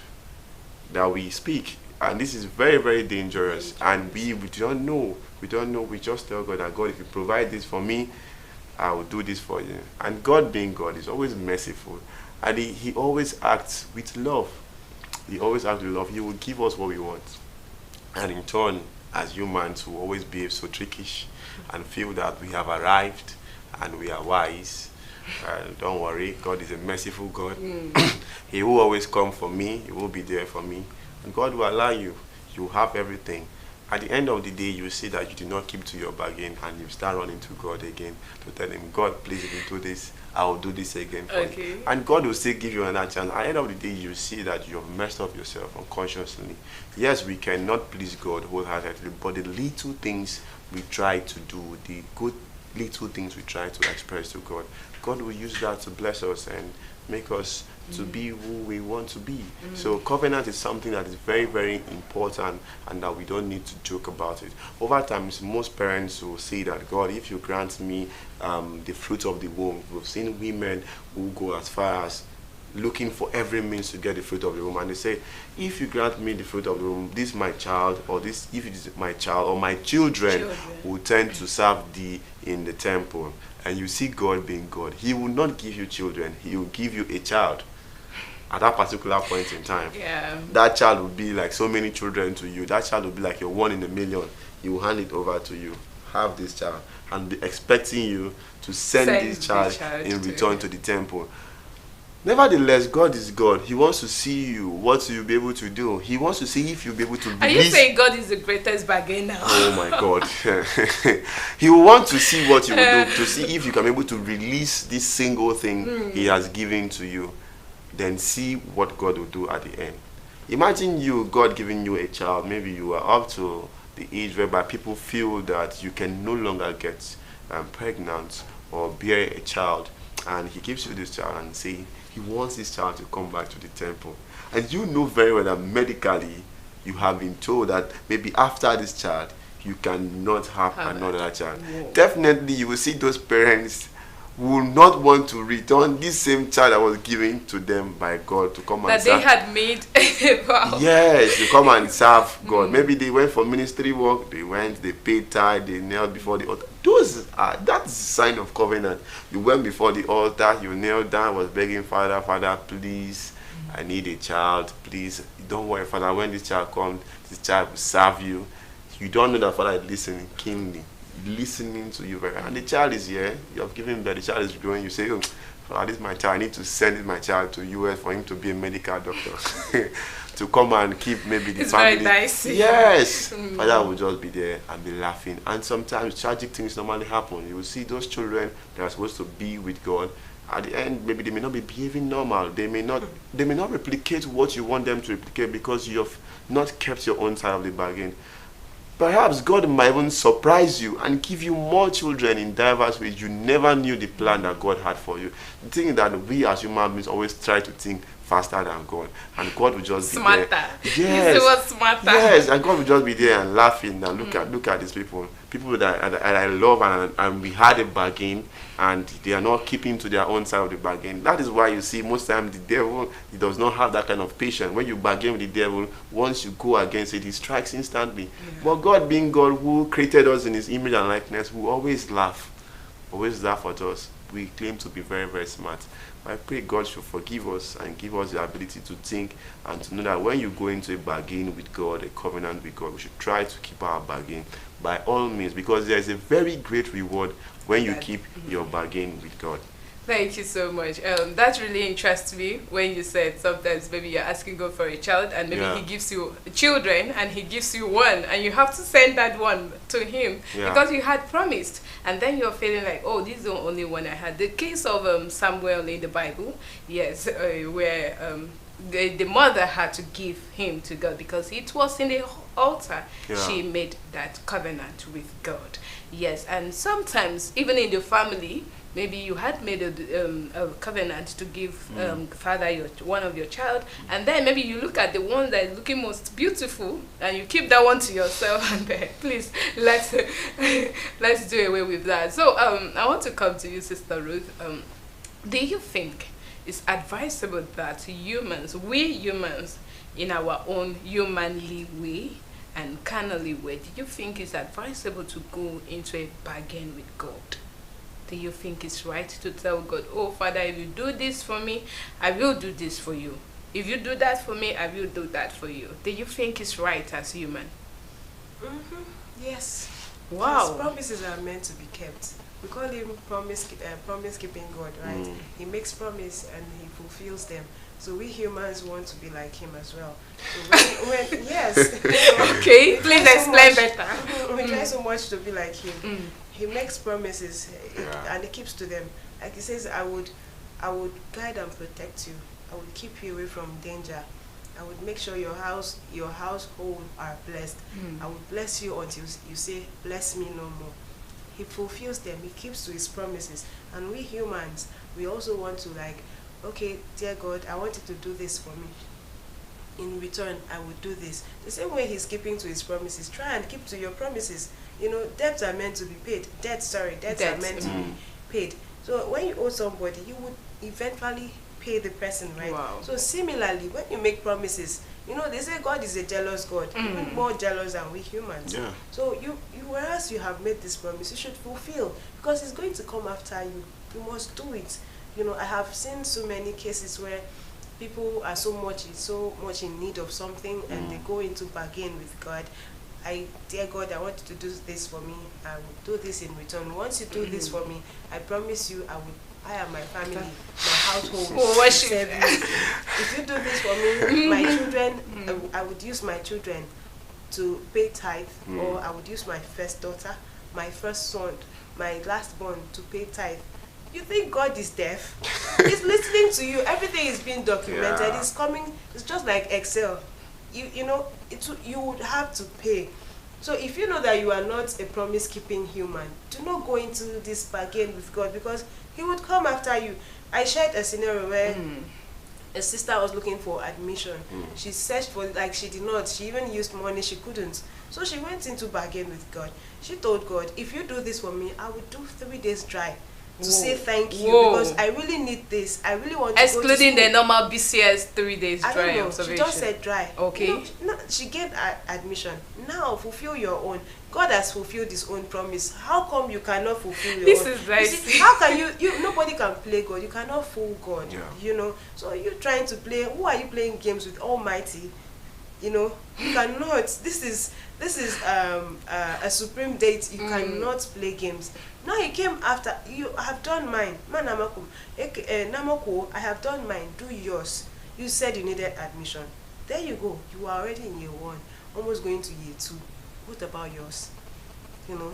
that we speak. And this is very, very dangerous. And we don't know. We don't know. We just tell God that, God, if you provide this for me, I will do this for you. And God, being God, is always merciful. And he always acts with love. He always acts with love. He will give us what we want. And in turn, as humans who always behave so trickish and feel that we have arrived and we are wise, don't worry, God is a merciful God. He will always come for me. He will be there for me. And God will allow you. You have everything. At the end of the day, you see that you did not keep to your bargain and you start running to God again to tell him, God, please, if you do this, I will do this again for you. And God will still give you another chance. At the end of the day, you see that you have messed up yourself unconsciously. Yes, we cannot please God wholeheartedly, but the little things we try to do, the good little things we try to express to God, God will use that to bless us and make us to be who we want to be. So covenant is something that is very, very important and that we don't need to joke about it. Over time, most parents will say that, God, if you grant me the fruit of the womb. We've seen women who go as far as looking for every means to get the fruit of the womb, and they say, if you grant me the fruit of the womb, this my child, or this, if it is my child or my children will tend to serve thee in the temple. And you see God being God. He will not give you children. He will give you a child at that particular point in time. That child will be like so many children to you. That child will be like your 1 in a million. He will hand it over to you. Have this child. And be expecting you to send this child in return to the temple. Nevertheless, God is God. He wants to see you, what you'll be able to do. He wants to see if you'll be able to release. Are you saying God is the greatest bargain now? Oh my God. He will want to see what you will do, to see if you can be able to release this single thing he has given to you. Then see what God will do at the end. Imagine you, God giving you a child. Maybe you are up to the age whereby people feel that you can no longer get pregnant or bear a child. And he gives you this child and say he wants this child to come back to the temple. And you know very well that medically you have been told that maybe after this child you cannot have another child. Definitely you will see those parents will not want to return this same child that was given to them by God to come and serve. That they had made. Wow. Yes, to come and serve God. Maybe they went for ministry work, they paid tithe, they knelt before the altar. That's a sign of covenant. You went before the altar, you knelt down, was begging, Father, please, I need a child, please. Don't worry, Father, when this child comes, this child will serve you. You don't know that Father is listening keenly, listening to you very well. And the child is here, you have given him birth, the child is growing, you say, oh, So this my child, I need to send my child to US for him to be a medical doctor. To come and keep maybe the It's family. very nice. Yes. Father will just be there and be laughing. And sometimes tragic things normally happen. You will see those children that are supposed to be with God. At the end, maybe they may not be behaving normal. They may not replicate what you want them to replicate because you have not kept your own side of the bargain. Perhaps God might even surprise you and give you more children in diverse ways. You never knew the plan that God had for you. The thing is that we as human beings always try to think faster than God, and God will just Smarter. be there. You Yes, say what's smarter? yes, and God will just be there and laughing and look at these people that I love, and we had a bargain and they are not keeping to their own side of the bargain. That is why you see most times the devil, he does not have that kind of patience. When you bargain with the devil, once you go against it, he strikes instantly. Yeah. But God, being God who created us in his image and likeness, will always laugh at us. We claim to be very, very smart. I pray God should forgive us and give us the ability to think and to know that when you go into a bargain with God, a covenant with God, we should try to keep our bargain by all means, because there is a very great reward when you keep your bargain with God. Thank you so much. That really interests me when you said sometimes maybe you're asking God for a child and maybe he gives you children and he gives you one and you have to send that one to him because you had promised, and then you're feeling like, oh, this is the only one I had. The case of Samuel in the Bible, yes, where the mother had to give him to God because it was in the altar. She made that covenant with God. Yes, and sometimes even in the family, maybe you had made a covenant to give father one of your child, and then maybe you look at the one that is looking most beautiful and you keep that one to yourself, and then please let's do away with that. So I want to come to you, Sister Ruth. Do you think it's advisable that we humans, in our own humanly way and carnally way, do you think it's advisable to go into a bargain with God? Do you think it's right to tell God, oh, Father, if you do this for me, I will do this for you. If you do that for me, I will do that for you. Do you think it's right as human? Yes. Wow. His promises are meant to be kept. We call him promise-keeping God, right? He makes promise and he fulfills them. So we humans want to be like him as well. So when yes. Okay, please explain better. We try so much to be like him. He makes promises and he keeps to them. Like he says, I would guide and protect you. I would keep you away from danger. I would make sure your household are blessed. I would bless you until you say, bless me no more. He fulfills them. He keeps to his promises. And we humans, we also want to like, okay, dear God, I want you to do this for me. In return, I would do this. The same way he's keeping to his promises. Try and keep to your promises. You know, debts are meant to be paid. Debts are meant to be paid. So when you owe somebody, you would eventually pay the person, right? Wow. So similarly, when you make promises, you know, they say God is a jealous God, even more jealous than we humans. Yeah. So whereas you have made this promise, you should fulfill, because it's going to come after you. You must do it. You know, I have seen so many cases where people are so much in need of something and they go into bargain with God. Dear God, I want you to do this for me. I will do this in return. Once you do this for me, I promise you I and my family, my household will serve you. If you do this for me, my children, I would use my children to pay tithe, or I would use my first daughter, my first son, my last born to pay tithe. You think God is deaf? He's listening to you. Everything is being documented. Yeah. It's coming. It's just like Excel. You know, you would have to pay. So if you know that you are not a promise-keeping human, do not go into this bargain with God, because he would come after you. I shared a scenario where a sister was looking for admission. She searched for it, like she did not. She even used money, she couldn't. So she went into bargain with God. She told God, if you do this for me, I will do 3 days dry to say thank you, because I really need this. I really want to excluding go to school. the normal BCS 3 days I dry don't know. observation. She just said dry. Okay. You know, no, she gave admission. Now fulfill your own. God has fulfilled his own promise. How come you cannot fulfill your This own? is nice. You see, how can you nobody can play God. You cannot fool God. Yeah. You know. So you're trying to play. Who are you playing games with? Almighty. You know, you cannot. This is a supreme date. You cannot play games. Now he came after you have done mine. Man, Namoko, I have done mine. Do yours. You said you needed admission. There you go. You are already in year 1, almost going to year 2. What about yours? You know,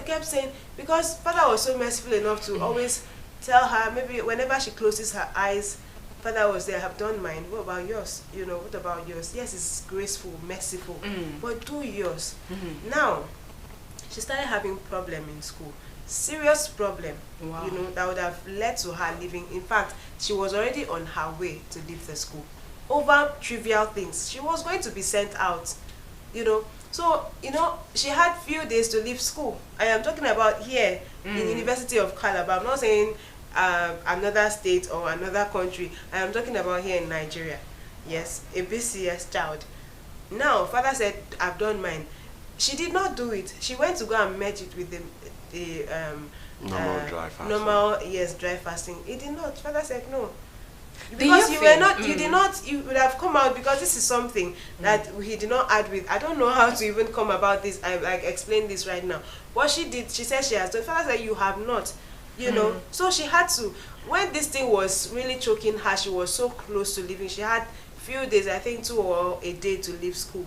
kept saying, because father was so merciful enough to always tell her, maybe whenever she closes her eyes, father was there, I have done mine. What about yours? You know, what about yours? Yes, it's graceful, merciful, but do yours. Now, she started having problem in school. Serious problem. Wow. You know, that would have led to her leaving. In fact, she was already on her way to leave the school. Over trivial things. She was going to be sent out. You know, so, you know, she had few days to leave school. I am talking about here in University of Calabar. I'm not saying another state or another country. I am talking about here in Nigeria. Yes, a BCS child. Now, father said, I've done mine. She did not do it. She went to go and match it with the normal dry fasting. Normal, yes, dry fasting. He did not. Father said no. Because you were not, you did not, you would have come out, because this is something that he did not add with. I don't know how to even come about this. I like explain this right now. What she did, she said she has done. Father said you have not, you know. So she had to. When this thing was really choking her, she was so close to leaving. She had few days, I think 2 or a day to leave school.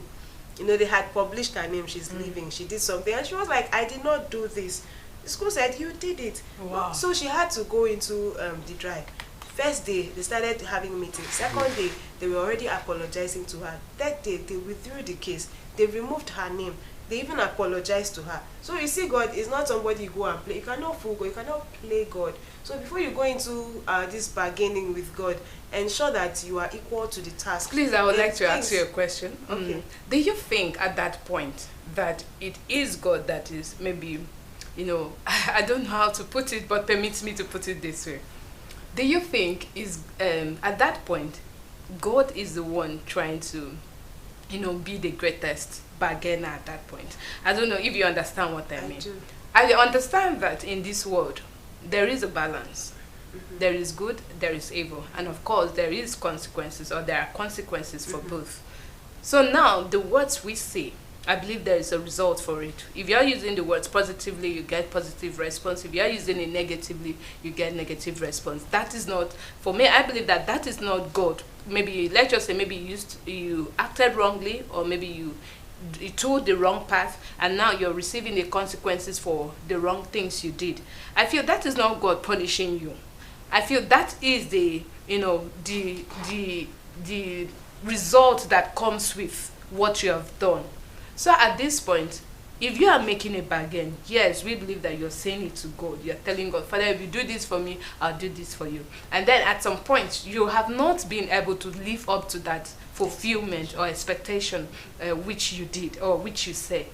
You know, they had published her name. She's leaving. She did something, and she was like, I did not do this. The school said you did it. Wow. So she had to go into the drive. First day, they started having meetings. Second day, they were already apologizing to her. Third day, they withdrew the case. They removed her name. They even apologized to her. So you see, God is not somebody you go and play. You cannot fool God. You cannot play God. So before you go into this bargaining with God, ensure that you are equal to the task. Please, I would like to ask you a question. Okay. Do you think at that point that it is God that is maybe, you know, I don't know how to put it, but permits me to put it this way. Do you think is at that point, God is the one trying to, you know, be the greatest bargainer at that point? I don't know if you understand what I mean. do. I understand that in this world, there is a balance. There is good, there is evil. And of course, there is consequences, or there are consequences for both. So now, the words we say, I believe there is a result for it. If you are using the words positively, you get positive response. If you are using it negatively, you get negative response. That is not, for me, I believe that that is not God. Maybe, let's just say, maybe you acted wrongly, or maybe you took the wrong path, and now you're receiving the consequences for the wrong things you did. I feel that is not God punishing you. I feel that is the, you know, the result that comes with what you have done. So at this point, if you are making a bargain, yes, we believe that you're saying it to God. You're telling God, Father, if you do this for me, I'll do this for you. And then at some point, you have not been able to live up to that fulfillment or expectation which you did, or which you said.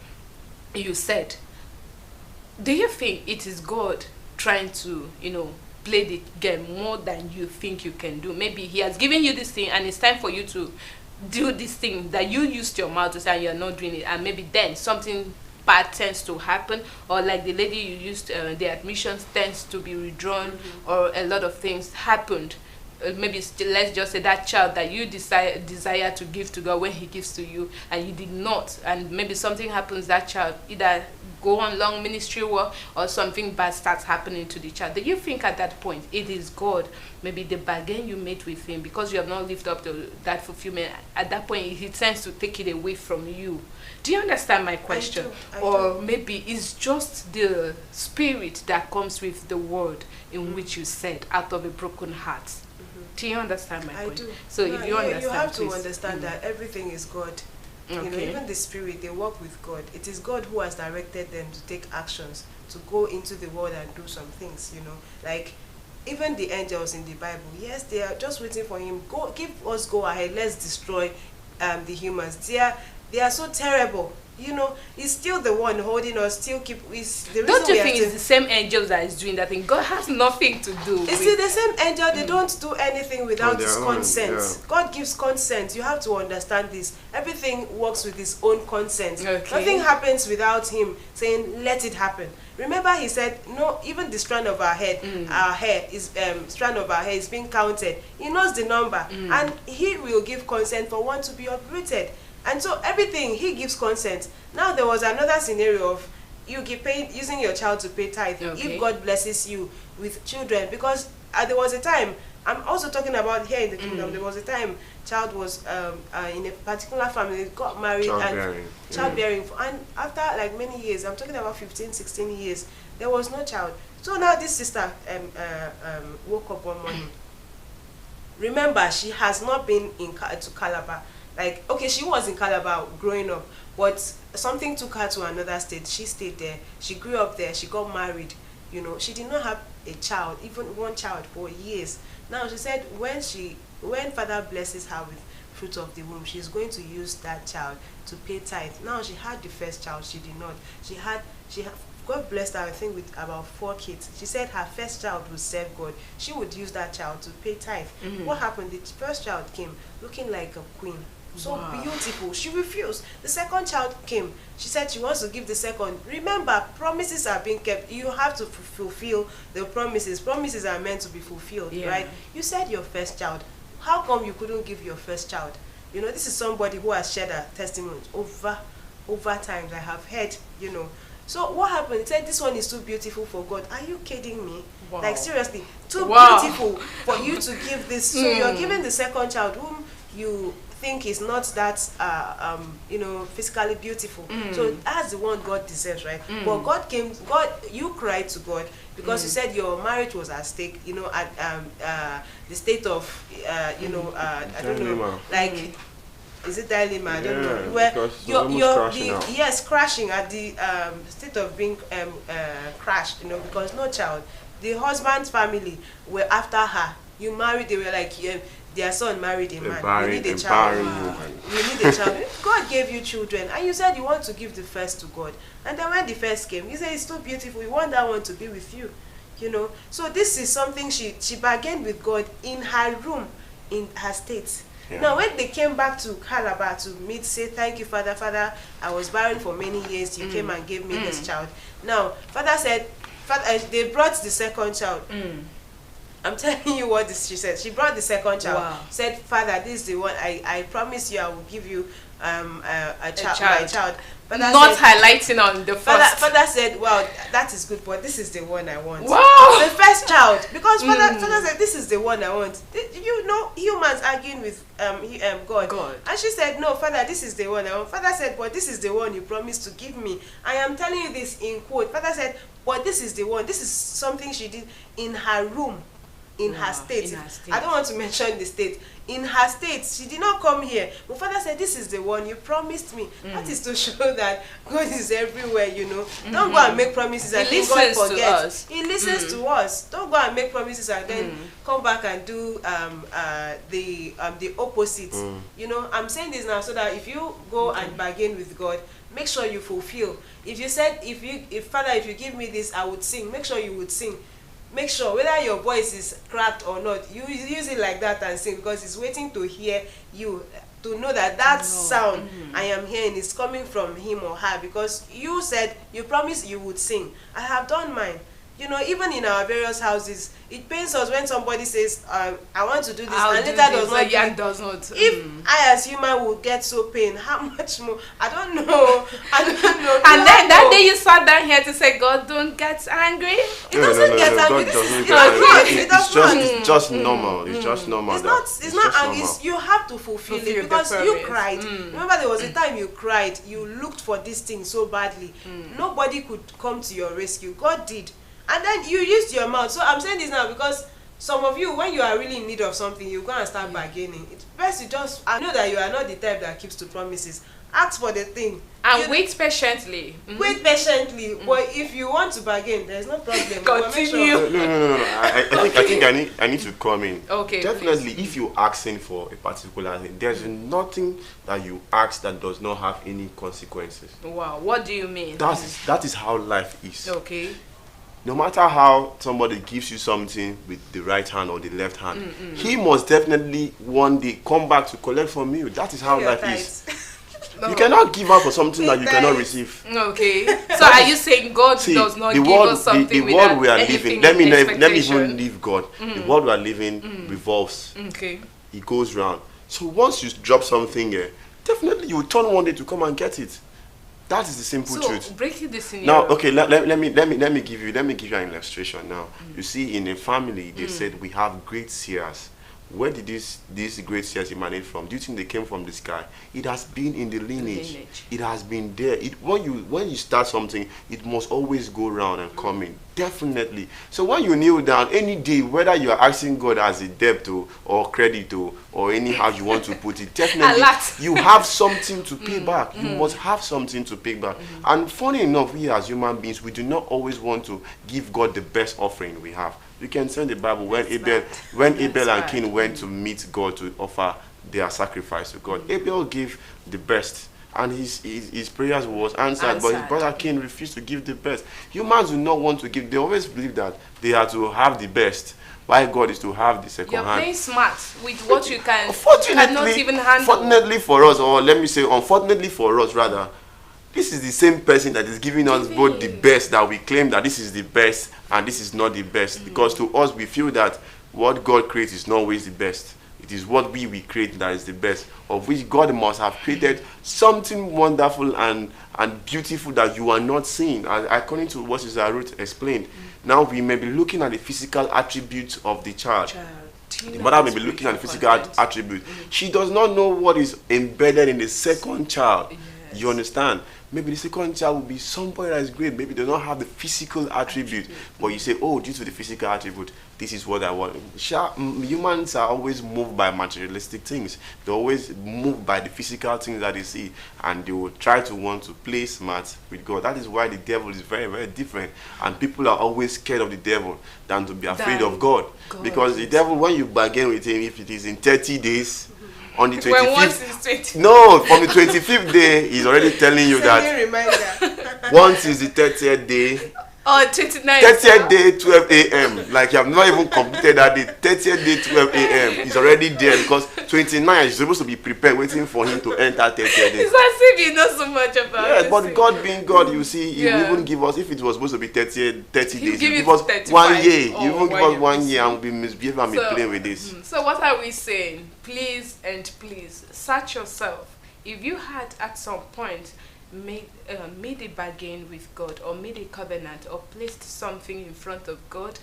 Do you think it is God trying to, you know, play the game more than you think you can do? Maybe he has given you this thing, and it's time for you to do this thing that you used your mouth to say, and you're not doing it, and maybe then something bad tends to happen, or like the lady you used, the admissions tends to be withdrawn, or a lot of things happened. Maybe let's just say that child that you desire to give to God, when he gives to you and you did not, and maybe something happens, that child either go on long ministry work, or something bad starts happening to the child. Do you think at that point it is God, maybe the bargain you made with him, because you have not lived up to that fulfillment, at that point he tends to take it away from you? Do you understand my question? I Or do. maybe it's just the spirit that comes with the word in which you said, out of a broken heart. Do you understand my point? I do. So No, if you understand, you have to please. understand that everything is God. You know, Okay. even the spirit, they work with God. It is God who has directed them to take actions, to go into the world and do some things, you know. Like, even the angels in the Bible, yes, they are just waiting for him. Go, give us go ahead, let's destroy the humans. They are so terrible. You know, he's still the one holding us, still keep, the reason Don't you we are think still, it's the same angels that is doing that thing? God has nothing to do it's with still the same angel. They don't do anything without their his own, consent. yeah. God gives consent. You have to understand this. Everything works with his own consent. Okay. Nothing happens without him saying, let it happen. Remember, he said, no, even the strand of our head, our hair is strand of our hair is being counted. He knows the number, and he will give consent for one to be uprooted. And so everything, he gives consent. Now there was another scenario of you keep paying, using your child to pay tithe. Okay. If God blesses you with children, because there was a time, I'm also talking about here in the kingdom, there was a time child was in a particular family, got married, childbearing, and after like many years, I'm talking about 15, 16 years, there was no child. So now this sister woke up one morning. Remember, she has not been to Calabar. Like, okay, she was in Calabar growing up, but something took her to another state. She stayed there. She grew up there. She got married. You know, she did not have a child, even one child, for years. Now she said when Father blesses her with fruit of the womb, she's going to use that child to pay tithe. Now she had the first child. She did not. God blessed her, I think, with about 4 kids. She said her first child would serve God. She would use that child to pay tithe. What happened? The first child came looking like a queen. So beautiful. She refused. The second child came. She said she wants to give the second. Remember, promises are being kept. You have to fulfill the promises. Promises are meant to be fulfilled, right? You said your first child. How come you couldn't give your first child? You know, this is somebody who has shared her testimony over times. I have heard, you know. So what happened? He said, this one is too beautiful for God. Are you kidding me? Wow. Like, seriously, too beautiful for you to give this. So you're giving the second child, whom you think is not that you know, physically beautiful. So that's the one God deserves, right? But you cried to God because you said your marriage was at stake, you know, at the state of you know, I don't know, like is it dilemma? I don't know. Where you're crashing at the state of being crashed, you know, because no child. The husband's family were after her. You married, they were like, their son married a man. You need a child. You need a child. God gave you children, and you said you want to give the first to God. And then when the first came, you said it's too beautiful. You want that one to be with you, you know. So this is something she bargained with God in her room, in her state. Yeah. Now, when they came back to Calabar to meet, say, thank you, Father. Father, I was barren for many years. You came and gave me this child. Now, Father said, they brought the second child. I'm telling you what she said. She brought the second child. Wow. Said, Father, this is the one. I promise you I will give you a child. My child. Not said, highlighting on the first. Father said, well, that is good, but this is the one I want. Wow. The first child. Because Father said, this is the one I want. You know, humans arguing with God. And she said, no, Father, this is the one I want. Father said, but this is the one you promised to give me. I am telling you this in quote. Father said, but this is the one. This is something she did in her room. In her state. I don't want to mention the state. In her state, she did not come here. But Father said, this is the one you promised me. That is to show that God is everywhere, you know. Don't go and make promises and then God forgets. He listens to us. Don't go and make promises and then come back and do the opposite. You know, I'm saying this now so that if you go and bargain with God, make sure you fulfill. If you said, Father, if you give me this, I would sing, make sure you would sing. Make sure whether your voice is cracked or not, you use it like that and sing, because it's waiting to hear you, to know that sound I am hearing is coming from him or her, because you said, you promised you would sing. I have done mine. You know, even in our various houses, it pains us when somebody says, I want to do this, and later does not. If I as human would get so pain, how much more? I don't know. And then that day you sat down here to say, God, don't get angry. It doesn't get angry. It's just normal. It's just normal. It's not angry. You have to fulfill it, because you cried. Remember, there was a time you cried. You looked for this thing so badly. Nobody could come to your rescue. God did. And then you used your mouth. So I'm saying this now because some of you, when you are really in need of something, you go and start bargaining. It's best you just, I know that you are not the type that keeps to promises. Ask for the thing. And wait patiently. Wait patiently. But if you want to bargain, there's no problem. Continue. No. I think I need to come in. Okay. Definitely, if you're asking for a particular thing, there's nothing that you ask that does not have any consequences. Wow. What do you mean? That is how life is. Okay. No matter how somebody gives you something with the right hand or the left hand, he must definitely one day come back to collect from you. That is how life is. You cannot give out for something that you cannot receive. Okay. So are you saying God does not give us something the world we are living? Let me even leave God. The world we are living revolves. Okay. It goes round. So once you drop something here, definitely you will turn one day to come and get it. That is the simple So truth. breaking the scenario. Now, okay, let me give you an illustration now. You see, in a family, they said we have great seers. Where did these great seers emanate from? Do you think they came from the sky? It has been in the lineage. It has been there. When you start something, it must always go round and come in. Definitely. So when you kneel down, any day, whether you are asking God as a debt or credit or anyhow you want to put it, definitely you have something to pay back. You must have something to pay back. And funny enough, we as human beings, we do not always want to give God the best offering we have. You can send the Bible when Abel and Cain went to meet God to offer their sacrifice to God. Abel gave the best, and his prayers was answered, but his brother Cain refused to give the best. Humans do not want to give. They always believe that they are to have the best, while God is to have the second hand. You're playing smart with what you cannot even handle. Fortunately for us, or let me say unfortunately for us rather, this is the same person that is giving us both the best, that we claim that this is the best and this is not the best. Because to us, we feel that what God creates is not always the best. It is what we create that is the best, of which God must have created something wonderful and beautiful that you are not seeing. According to what Sister Ruth explained, now we may be looking at the physical attributes of the child. The mother may be looking at the physical attribute. She does not know what is embedded in the second child. You understand? Maybe the second child will be somebody that is great. Maybe they don't have the physical attribute. But you say, oh, due to the physical attribute, this is what I want. Humans are always moved by materialistic things. They're always moved by the physical things that they see. And they will try to want to play smart with God. That is why the devil is very, very different. And people are always scared of the devil than to be afraid of God. Because the devil, when you bargain with him, if it is in 30 days, on the 25th, no, from the 25th day, he's already telling you that once is the 30th day, or 29th 30th day, 12 a.m. Like you have not even completed that day. 30th day, 12 a.m. He's already there, because 29 is supposed to be prepared, waiting for him to enter 30th day. It's as if you know so much about it. Yeah, but God being God, you see, He will even give us, if it was supposed to be 30 days, He will give us 1 year. He will give us 1 year and we'll be misbehaving and be playing with this. So what are we saying? Please and please search yourself. If you had at some point made a bargain with God, or made a covenant, or placed something in front of God,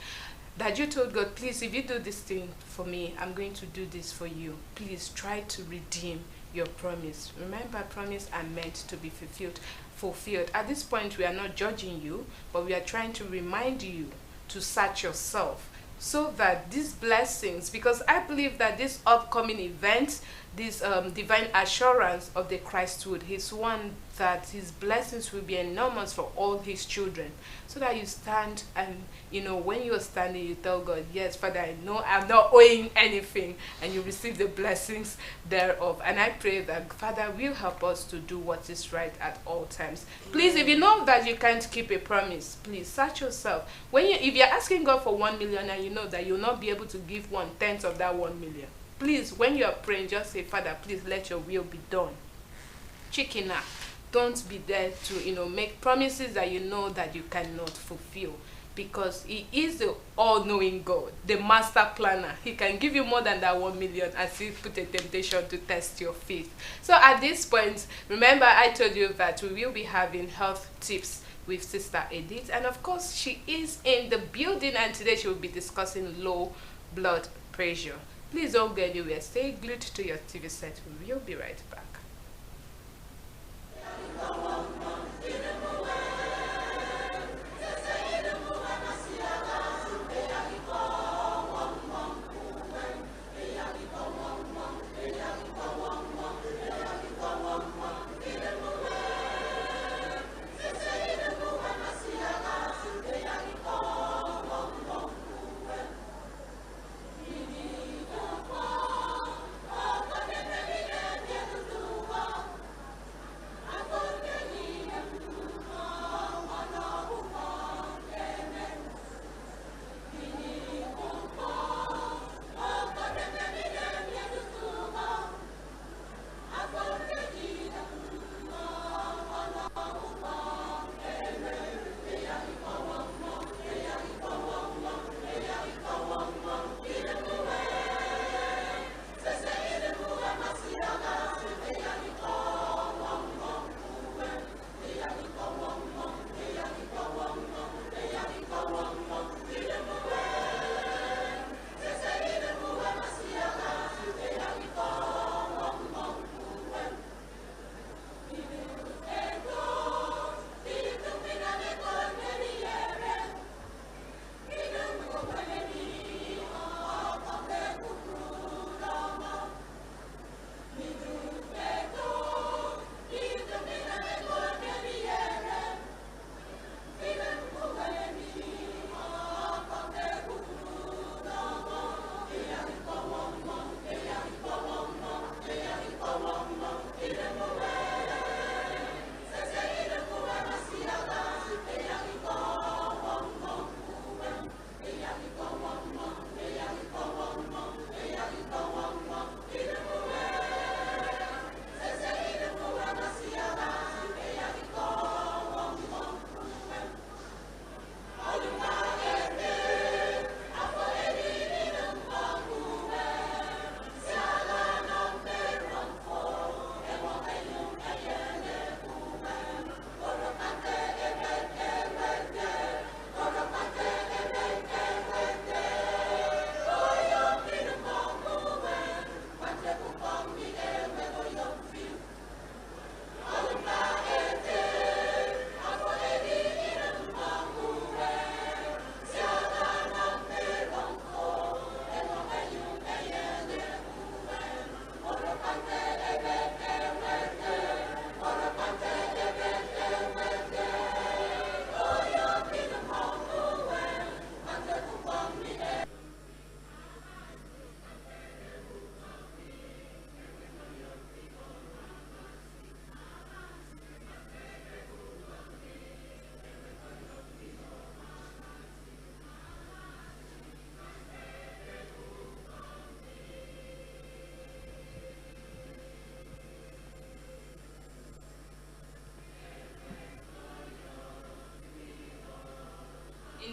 that you told God, please, if you do this thing for me, I'm going to do this for you. Please try to redeem your promise. Remember, promises are meant to be fulfilled. At this point, we are not judging you, but we are trying to remind you to search yourself, so that these blessings, because I believe that this upcoming event, this divine assurance of the Christhood, is one that his blessings will be enormous for all his children, so that you stand and, when you're standing, you tell God, yes, Father, I know I'm not owing anything, and you receive the blessings thereof. And I pray that Father will help us to do what is right at all times. Please, if you know that you can't keep a promise, please search yourself. If you're asking God for 1 million and you know that you'll not be able to give 1/10 of that 1 million, please, when you are praying, just say, Father, please let your will be done. Chicken out. Don't be there to, make promises that you know that you cannot fulfill. Because he is the all-knowing God, the master planner. He can give you more than that 1 million and still put a temptation to test your faith. So at this point, remember I told you that we will be having health tips with Sister Edith. And of course, she is in the building, and today she will be discussing low blood pressure. Please don't go anywhere. Stay glued to your TV set. We will be right back.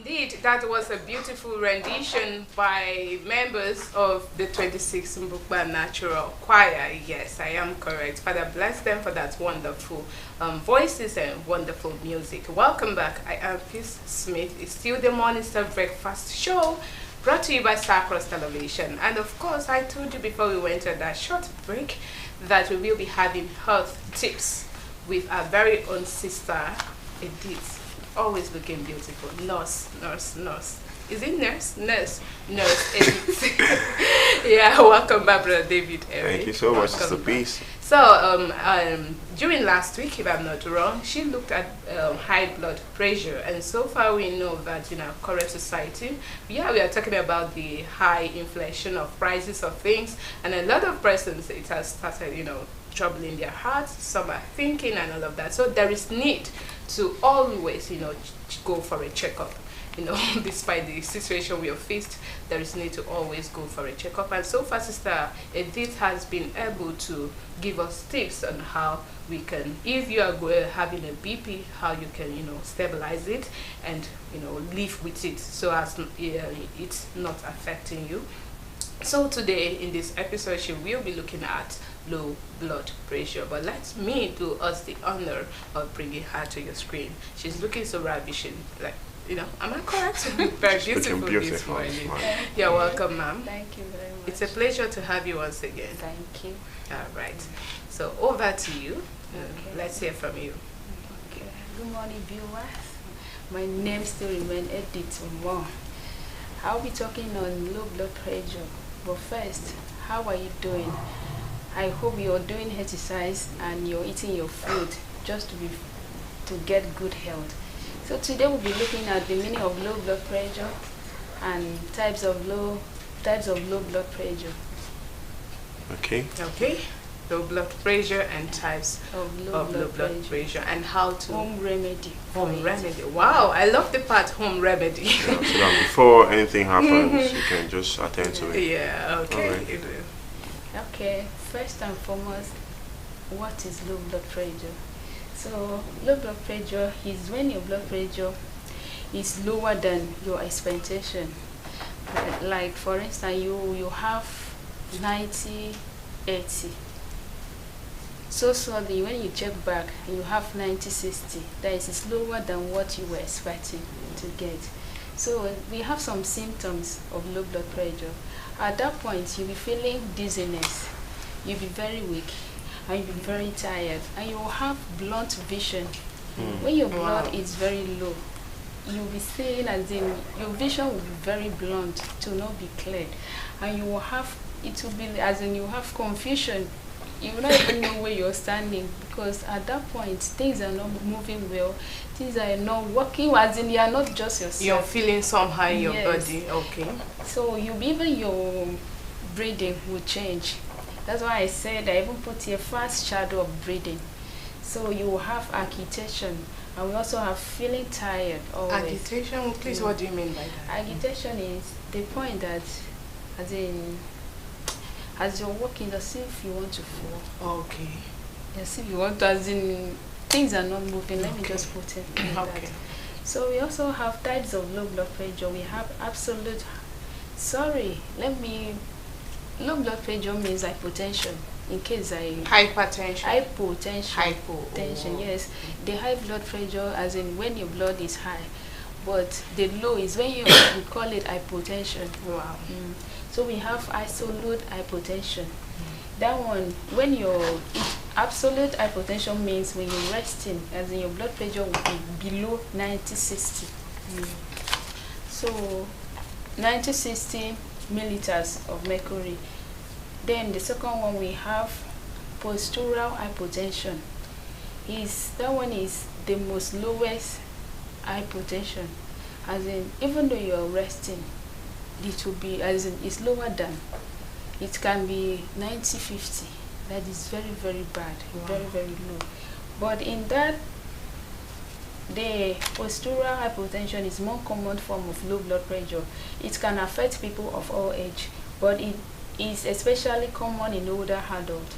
Indeed, that was a beautiful rendition by members of the 26 Mbukba Natural Choir. Yes, I am correct. Father bless them for that wonderful voices and wonderful music. Welcome back. I am Peace Smith. It's still the Morning Star Breakfast Show, brought to you by Star Cross Television. And of course, I told you before we went on that short break that we will be having health tips with our very own sister, Edith. Always looking beautiful. Nurse. Is it nurse? Nurse. Edith. Yeah, welcome back, Brother David. Thank you so much, Sister Peace. So, during last week, if I'm not wrong, she looked at high blood pressure, and so far we know that in our current society, we are talking about the high inflation of prices of things, and a lot of persons, it has started, troubling their hearts. Some are thinking and all of that. So there is need to always, go for a checkup. Despite the situation we have faced, there is need to always go for a checkup. And so far, Sister Edith has been able to give us tips on how we can, if you are having a BP, how you can, stabilize it and, live with it so as it's not affecting you. So today in this episode, she will be looking at low blood pressure, but let me do us the honor of bringing her to your screen. She's looking so ravishing, am I correct? Very beautiful this morning. You're welcome, ma'am. Thank you very much. It's a pleasure to have you once again. Thank you. All right. So over to you. Okay. Let's hear from you. Okay. Good morning, viewers. My name still remains Edith Omo. I'll be talking on low blood pressure. But first, how are you doing? I hope you're doing exercise and you're eating your food just to get good health. So today we'll be looking at the meaning of low blood pressure and types of low blood pressure. Okay. Low blood pressure and types Of low blood pressure and how to Home remedy. for home it. remedy. Wow, I love the part home remedy. Yeah, so that before anything happens, you can just attend to it. Yeah, okay. Alright. Okay, first and foremost, what is low blood pressure? So, low blood pressure is when your blood pressure is lower than your expectation. Like for instance, you have 90, 80. So suddenly when you check back, you have 90, 60. That is lower than what you were expecting to get. So we have some symptoms of low blood pressure. At that point, you'll be feeling dizziness, you'll be very weak, and you'll be very tired, and you will have blunt vision. When your blood is very low, you'll be seeing as in your vision will be very blunt, to not be clear, and you will have, it will be as in you have confusion. You will not even know where you're standing, because at that point things are not moving well, things are not working, as in you are not just yourself. You're feeling somehow in your Yes. body. Okay. So even your breathing will change. That's why I said I even put here fast shadow of breathing. So you will have agitation, and we also have feeling tired always. Agitation, please, what do you mean by that? Agitation is the point that, as you're walking, as if you want to fall. Okay. As if you want to, as in things are not moving. Let me Okay. just put it like Okay. that. So we also have types of low blood pressure. We have low blood pressure means hypotension. In case Hypertension. hypotension. Hypo. Yes. The high blood pressure, as in when your blood is high, but the low is when we call it hypotension. Wow. So we have absolute hypotension. That one, when your absolute hypotension means when you're resting, as in your blood pressure will be below 90/60. So 90/60 milliliters of mercury. Then the second one we have postural hypotension. That one is the most lowest hypotension, as in even though you're resting, it will be, as in it's lower than, it can be 90/50. That is very, very bad. Wow. Very, very low. But in that, the postural hypotension is more common form of low blood pressure. It can affect people of all age, but it is especially common in older adults.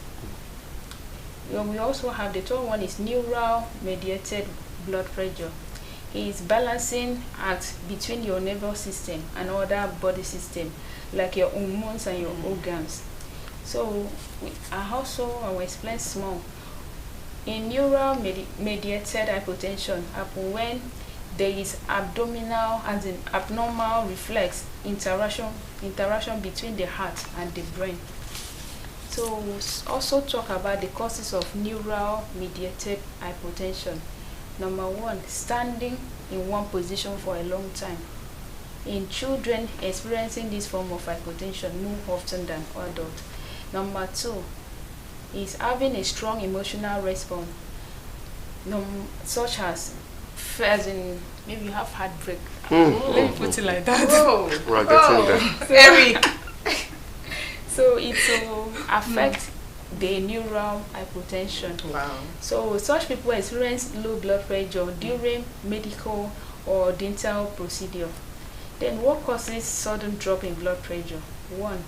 We also have the third one is neural mediated blood pressure. is balancing act between your nervous system and other body system, like your hormones and your organs. So I will explain small. In neural mediated hypotension happen when there is abdominal, as in abnormal reflex interaction between the heart and the brain. So we'll also talk about the causes of neural mediated hypotension. Number one, standing in one position for a long time. In children experiencing this form of hypotension more often than adults. Number two is having a strong emotional response, such as in maybe you have heartbreak. Let me put it like that. We're getting there. Eric. So it will affect the neural hypotension. Wow. So such people experience low blood pressure during medical or dental procedure. Then what causes sudden drop in blood pressure? One,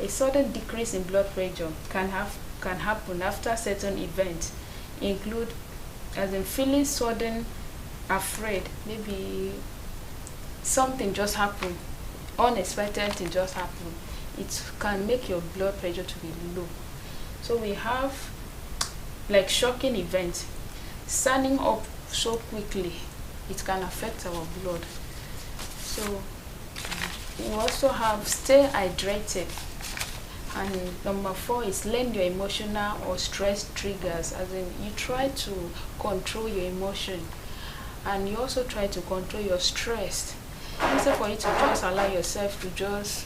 a sudden decrease in blood pressure can happen after certain events, include as in feeling sudden afraid, maybe something just happened, unexpected thing just happened. It can make your blood pressure to be low. So we have like shocking events, standing up so quickly, it can affect our blood. So we also have stay hydrated. And number four is learn your emotional or stress triggers, as in you try to control your emotion and you also try to control your stress. Instead for you to just allow yourself to just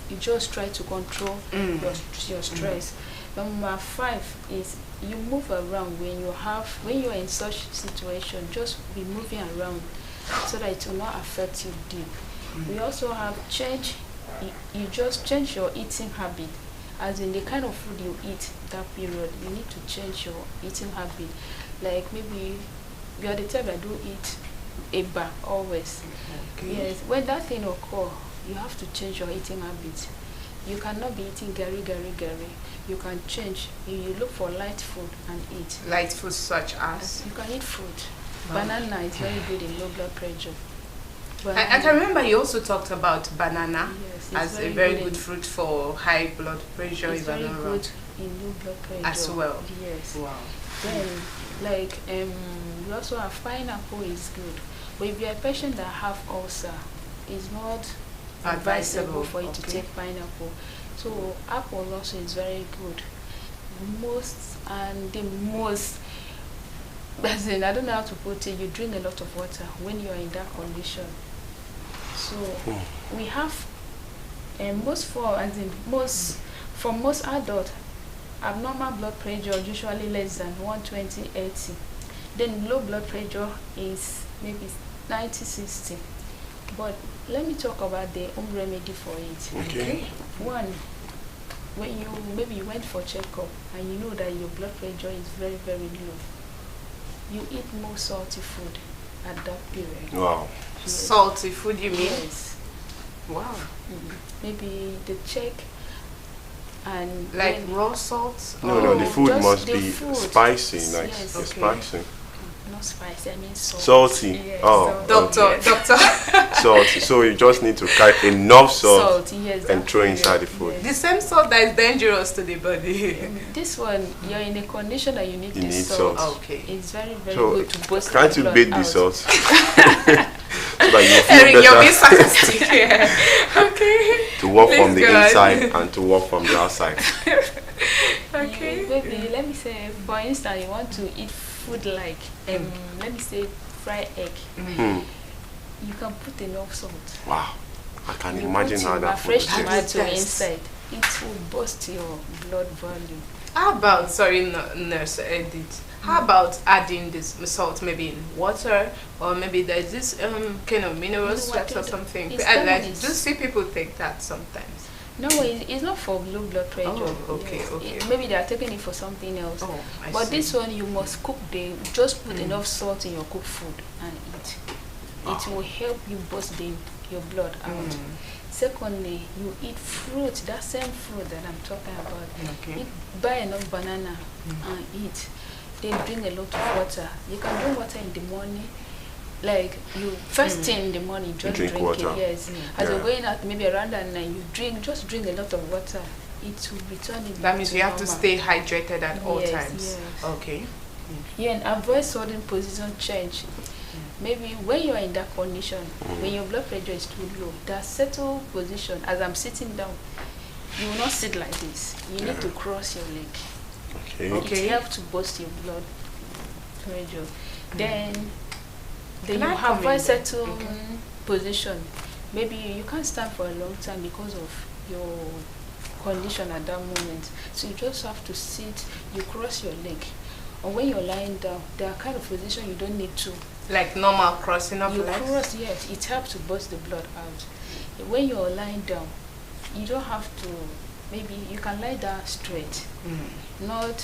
you just try to control your stress. Number five is you move around when you're in such situation. Just be moving around so that it will not affect you deep. We also have you just change your eating habit, as in the kind of food you eat that period. You need to change your eating habit. Like maybe you are the type that do eat eba always. Okay. Yes, when that thing occur, you have to change your eating habit. You cannot be eating gari. You can change. You look for light food and eat. Light food such as? You can eat fruit. Banana is very good in low blood pressure. I can remember you also talked about banana as a very good fruit for high blood pressure. It's very good in low blood pressure as well. Yes. Wow. Then like we also have pineapple is good. But if you're a patient that have ulcer, it's not advisable for you to take pineapple. So apple also is very good. As in, I don't know how to put it, you drink a lot of water when you are in that condition. So we have for most adults, abnormal blood pressure usually less than 120/80. Then low blood pressure is maybe 90/60. But let me talk about the home remedy for it. Okay. One, when you went for checkup and you know that your blood pressure is very, very low, you eat more salty food at that period. Wow. Yes. Salty food, you mean? Yes. Wow. Maybe the check and like raw salt? No, the food must be spicy, nice. Yes. Okay. Spicy. Not spicy, I mean salty. Salty. Yes, Doctor. Salty. So you just need to carry enough salt, yes, and throw inside the food. Yes. The same salt that is dangerous to the body. This one, you're in a condition that you need this salt. Okay. It's very, very so good to boost try the to blood beat out. the salt. So that you feel Eric, better. you're being sarcastic here. Okay. To work Please from the go on. inside and to work from the outside. Okay. Maybe let me say, for instance, you want to eat food like let me say fried egg. You can put enough salt. Wow. I can You imagine put how that food fresh is. That tomato is inside. It will boost your blood volume. How about, sorry, Nurse Edith, how about adding this salt maybe in water, or maybe there's this kind of mineral You know what, salts or something? it's I done do is- see people take that sometimes. No, it's not for low blood pressure. Oh, okay, Yes. okay. Maybe they are taking it for something else. Oh, I But see. this one, you must cook just put enough salt in your cooked food and eat. It will help you boost your blood out. Secondly, you eat fruit, that same fruit that I'm talking about. Okay. Buy enough banana and eat. Then drink a lot of water. You can drink water in the morning, like you first thing in the morning, just drink drink water. it. Yes, as Yeah. you're going out, maybe around that night, you just drink a lot of water. It will return it. That back means to you have to normal. stay hydrated at all Yes, times. yes. Okay. Yeah, and avoid sudden position change. Maybe when you are in that condition, when your blood pressure is too low, that settled position, as I'm sitting down, you will not sit like this. You need to cross your leg. Okay. Okay. It helps to boost your blood pressure. Then Can you I have come a in settled there? Okay. position. Maybe you can't stand for a long time because of your condition at that moment. So you just have to sit, you cross your leg. Or when you're lying down, there are kind of position you don't need to. Like normal crossing of You legs. cross, yes, it helps to boost the blood out. When you're lying down, you don't have to, maybe you can lie down straight, not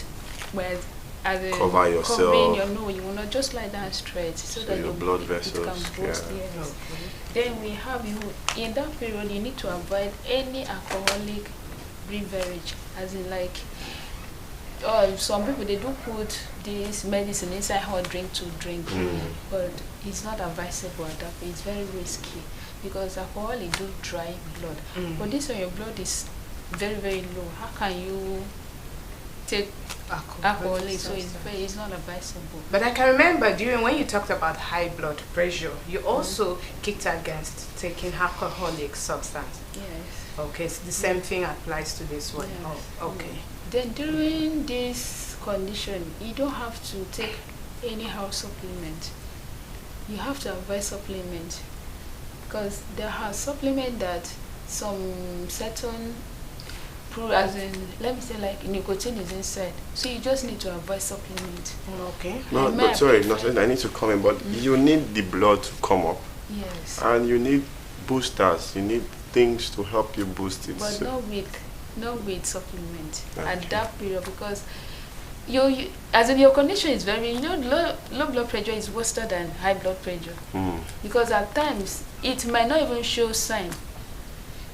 where as in Cover yourself. covering your nose. You will not just lie down straight so, So that your blood it vessels, can boost. yeah. Yes. Then we have you in that period. You need to avoid any alcoholic beverage, as in like. Some people they do put this medicine inside hot drink to drink, but it's not advisable at that point. It's very risky because alcohol it do dry blood. But this when your blood is very very low, how can you take alcohol? So it's not advisable. But I can remember during when you talked about high blood pressure, you also kicked against taking alcoholic substance. Yes. Okay, so the same thing applies to this one. Yes. Oh, okay. Then during this condition, you don't have to take anyhow supplement. You have to avoid supplement because there are supplements that some certain as in, let me say like nicotine is inside, so you just need to avoid supplement. Okay. No, I may but sorry, prefer- I need to come in, but you need the blood to come up, Yes, and you need boosters. You need things to help you boost it. but So- not with supplement Okay. at that period because you as in your condition is very low blood pressure is worse than high blood pressure because at times it might not even show sign.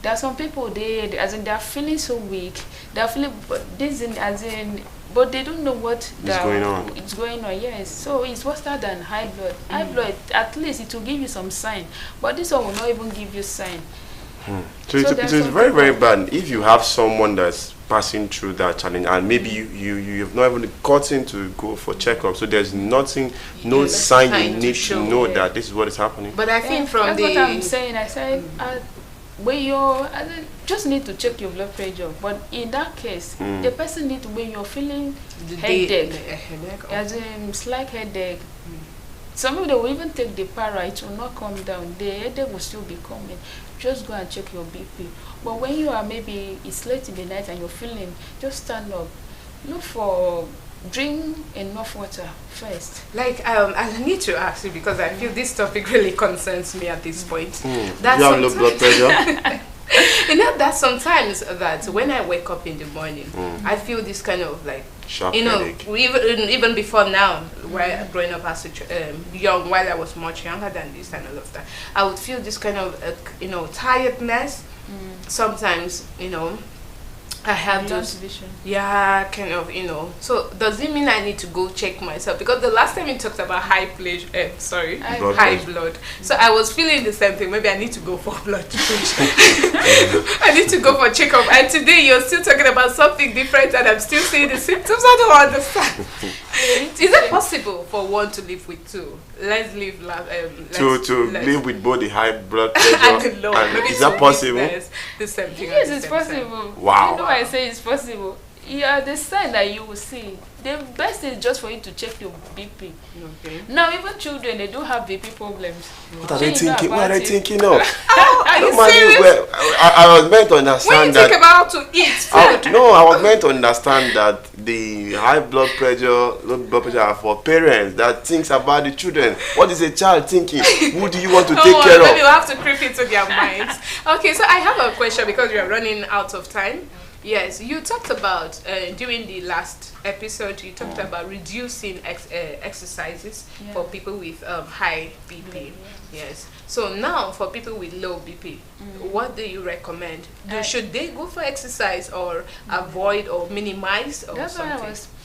There are some people they are feeling so weak, they are feeling but they don't know what going on. It's going on. Yes, so it's worse than high blood. High blood at least it will give you some sign, but this one will not even give you sign. So it's there's some very, very people- bad if you have someone that's passing through that challenge and maybe you have not even gotten to go for checkup. So there's nothing, no there's sign sign you to need to show, know yeah. that this is what is happening. But I think from That's the what I'm saying. I said when you're just need to check your blood pressure, but in that case, the person need to when you're feeling headache, headache. as in slight headache. Some people they will even take the para, it will not come down. The headache will still be coming. Just go and check your BP. But when you are maybe it's late in the night and you're feeling, just stand up. Look for drink enough water first. Like I need to ask you because I feel this topic really concerns me at this point. That you have low blood pressure. You know that sometimes that when I wake up in the morning, I feel this kind of like Sharp you know headache. even before now, while growing up as a young, while I was much younger than this and all of that, I would feel this kind of tiredness. Sometimes I have Lost those. vision. Yeah, kind of, So does it mean I need to go check myself? Because the last time you talked about high Blood high pressure. blood. So I was feeling the same thing. Maybe I need to go for blood pressure. I need to go for checkup. And today you're still talking about something different, and I'm still seeing the symptoms. I don't understand. Is it possible for one to live with two? Let's live. To live with both the high blood pressure I don't know. and Maybe is that to possible? witness the same thing. Yes, at the it's same time. possible. Wow. You know I say it's possible. Yeah, the sign that you will see. The best is just for you to check your BP. Okay. Now, even children, they do have BP problems. What are So they you know thinking? What about are they it. thinking of? Are you Normally, serious? well, I was meant to When you understand think that. about to eat food, I was meant to understand that the high blood pressure, low blood pressure are for parents that thinks about the children. What is a child thinking? Who do you want to take care maybe we'll of? have to creep into their minds. Okay, so I have a question because we are running out of time. Yes, you talked about during the last episode. You talked about reducing exercises Yeah. for people with high BP. Yes. So now for people with low BP, what do you recommend? Should they go for exercise or avoid or minimize or That's something?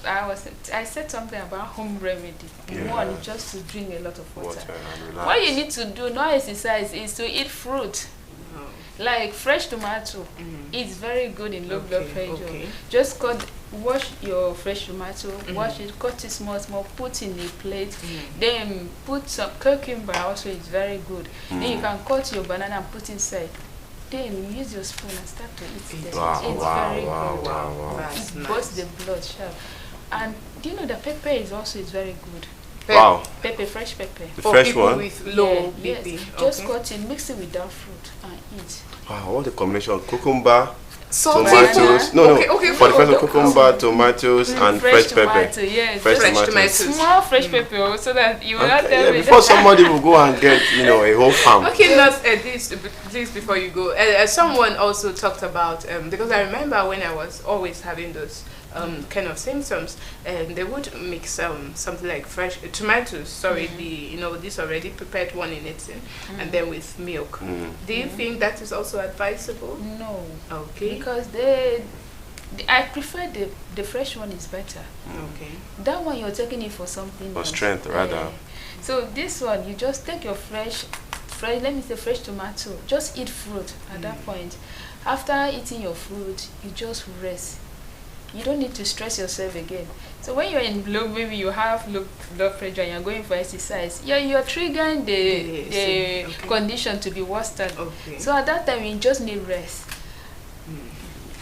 why I said something about home remedy. Yeah. One is just to drink a lot of water. Water and relax. What you need to do, not exercise, is to eat fruit. Like fresh tomato, it's very good in low blood pressure. Okay. Just wash your fresh tomato, wash it, cut it small, put in a plate. Then put some cucumber. Also, it's very good. Then you can cut your banana and put inside. Then you use your spoon and start to eat them. Wow, It's wow, very wow, good. wow, wow. That's It nice. bursts the blood sharp. And do you know the pepper is very good. Wow. Pepper, fresh pepper. The For fresh people one. with low Yes. BP. Just Okay. cut it, mix it with that fruit and eat. Wow, what a combination. Cucumber, Salty tomatoes. food? No, Okay, no. okay, For the first one, okay. cucumber, tomatoes, and fresh pepper. tomato, yes. Fresh Just Fresh tomatoes. tomatoes. small fresh pepper so that you will not Okay, tell yeah, me before that. somebody will go and get, a whole farm. Okay, not this before you go. Someone also talked about because I remember when I was always having those kind of symptoms, and they would mix something like fresh tomatoes. Sorry, this already prepared one in it, and then with milk. Do you think that is also advisable? No, Okay. because I prefer the fresh one is better. Okay. That one you're taking it for something For else. strength, rather. So this one you just take your fresh let me say fresh tomato. Just eat fruit at that point. After eating your fruit, you just rest. You don't need to stress yourself again. So when you're in low, maybe you have low blood pressure and you're going for exercise, you're triggering the condition to be worse. Okay. So at that time, you just need rest.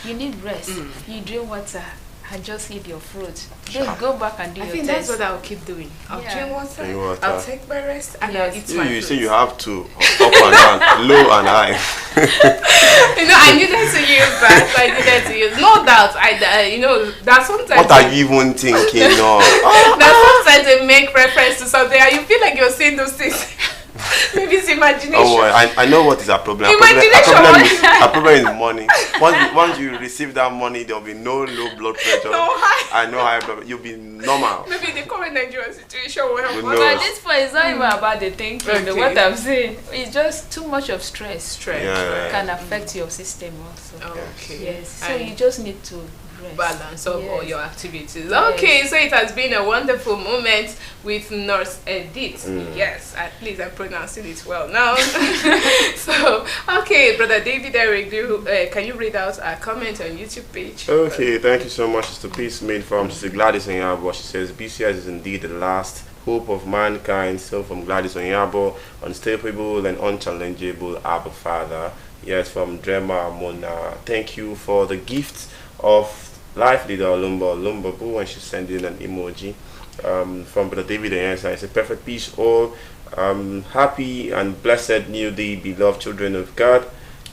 You need rest. You drink water and just eat your fruit. Then go back and do I your think test. that's what I'll keep doing. I'll Yeah. drink water, Drink water. I'll take my rest, and Yes. I'll eat my You fruit. say you have to up and down, low and high. I needed to use that. I needed to use. No doubt. That sometimes. What are you even thinking of? That sometimes they make reference to something, and you feel like you're saying those things. Maybe it's imagination. Oh, well, I know what is our problem. Imagination. Our problem is money. Once you receive that money, there will be no low blood pressure No high. and no high blood. You'll be normal. Maybe the current Nigerian situation will help. Who But knows? at this point, it's not even about the thinking. Okay. What I'm saying, it's just too much of stress. Strength. Yeah. Can affect your system also. Okay. Yes. So And you just need to rest. balance of all Yes. your activities. Yes. Okay, so it has been a wonderful moment with Nurse Edith. Yes, at least I'm pronouncing it well now. So, okay, Brother David Eric, can you read out our comment on YouTube page? Okay, thank you so much, Sister Peace, made from Sister Gladys Onyabo. She says, BCS is indeed the last hope of mankind. So from Gladys Onyabo, unstoppable and unchallengeable Abba Father. Yes, from Drema Mona. Thank you for the gift of Life Leader Olumba Boo, and she sent in an emoji. From Brother David Enyensa, it's a perfect peace all. Happy and blessed new day, beloved children of God.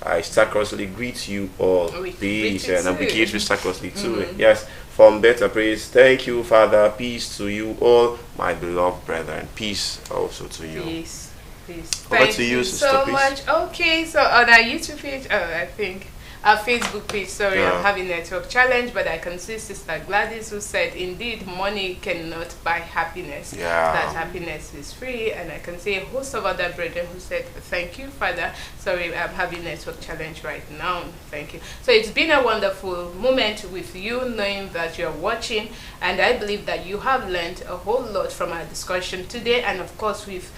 I sacrosanktly greet you all. With Peace, greetings and I too. begin with sacrosanktly too. Yes, from better praise. Thank you, Father. Peace to you all, my beloved brethren. Peace also to you. Peace. Peace. Over Thank to you, you Sister so Peace. much. Okay, so on our YouTube page, I think our Facebook page, sorry, Yeah. I'm having network challenge, but I can see Sister Gladys who said, indeed, money cannot buy happiness. Yeah. That happiness is free. And I can see a host of other brethren who said, thank you, Father. Sorry, I'm having network challenge right now. Thank you. So it's been a wonderful moment with you, knowing that you're watching. And I believe that you have learned a whole lot from our discussion today. And of course, with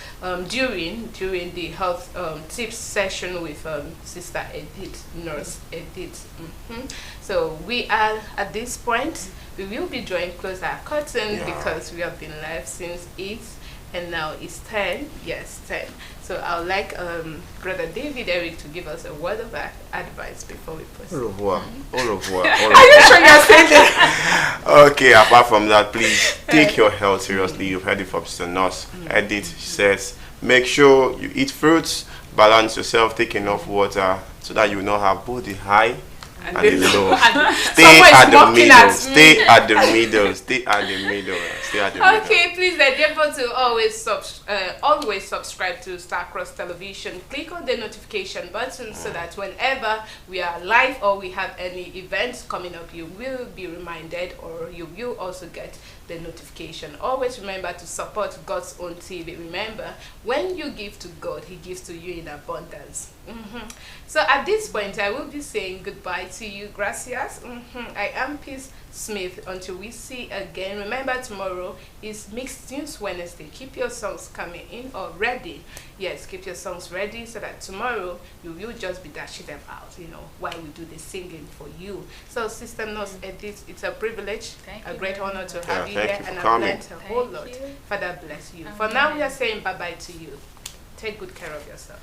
during the health tips session with Sister Edith, Nurse Edith. So we are at this point, we will be drawing close our curtain because we have been live since 8 and now it's 10. Yes, 10. So I would like Brother David Eric to give us a word of advice before we proceed. Au revoir. Au revoir. Are you sure you're saying that? Okay, apart from that, please take your health seriously. You've heard it from Sister Nurse Edith. She says, make sure you eat fruits, balance yourself, take enough water so that you will not have both the high And the then- lower. and Stay someone is at the mocking middle. at me. Stay at the middle. Stay at the middle. Stay at the middle. Okay, please endeavor to always subscribe to Starcross Television. Click on the notification button so that whenever we are live or we have any events coming up, you will be reminded, or you will also get the notification. Always remember to support God's own TV. Remember, when you give to God, He gives to you in abundance. So at this point, I will be saying goodbye to you. Gracias. I am Peace Smith. Until we see again, remember tomorrow is Mixed Tunes Wednesday. Keep your songs coming in or ready. Yes, keep your songs ready so that tomorrow you will just be dashing them out, you know, while we do the singing for you. So Sister Nurse Edith, it's a privilege, a great honor to have you here, and I've learned a whole lot. Father bless you. For now, we are saying bye-bye to you. Take good care of yourself.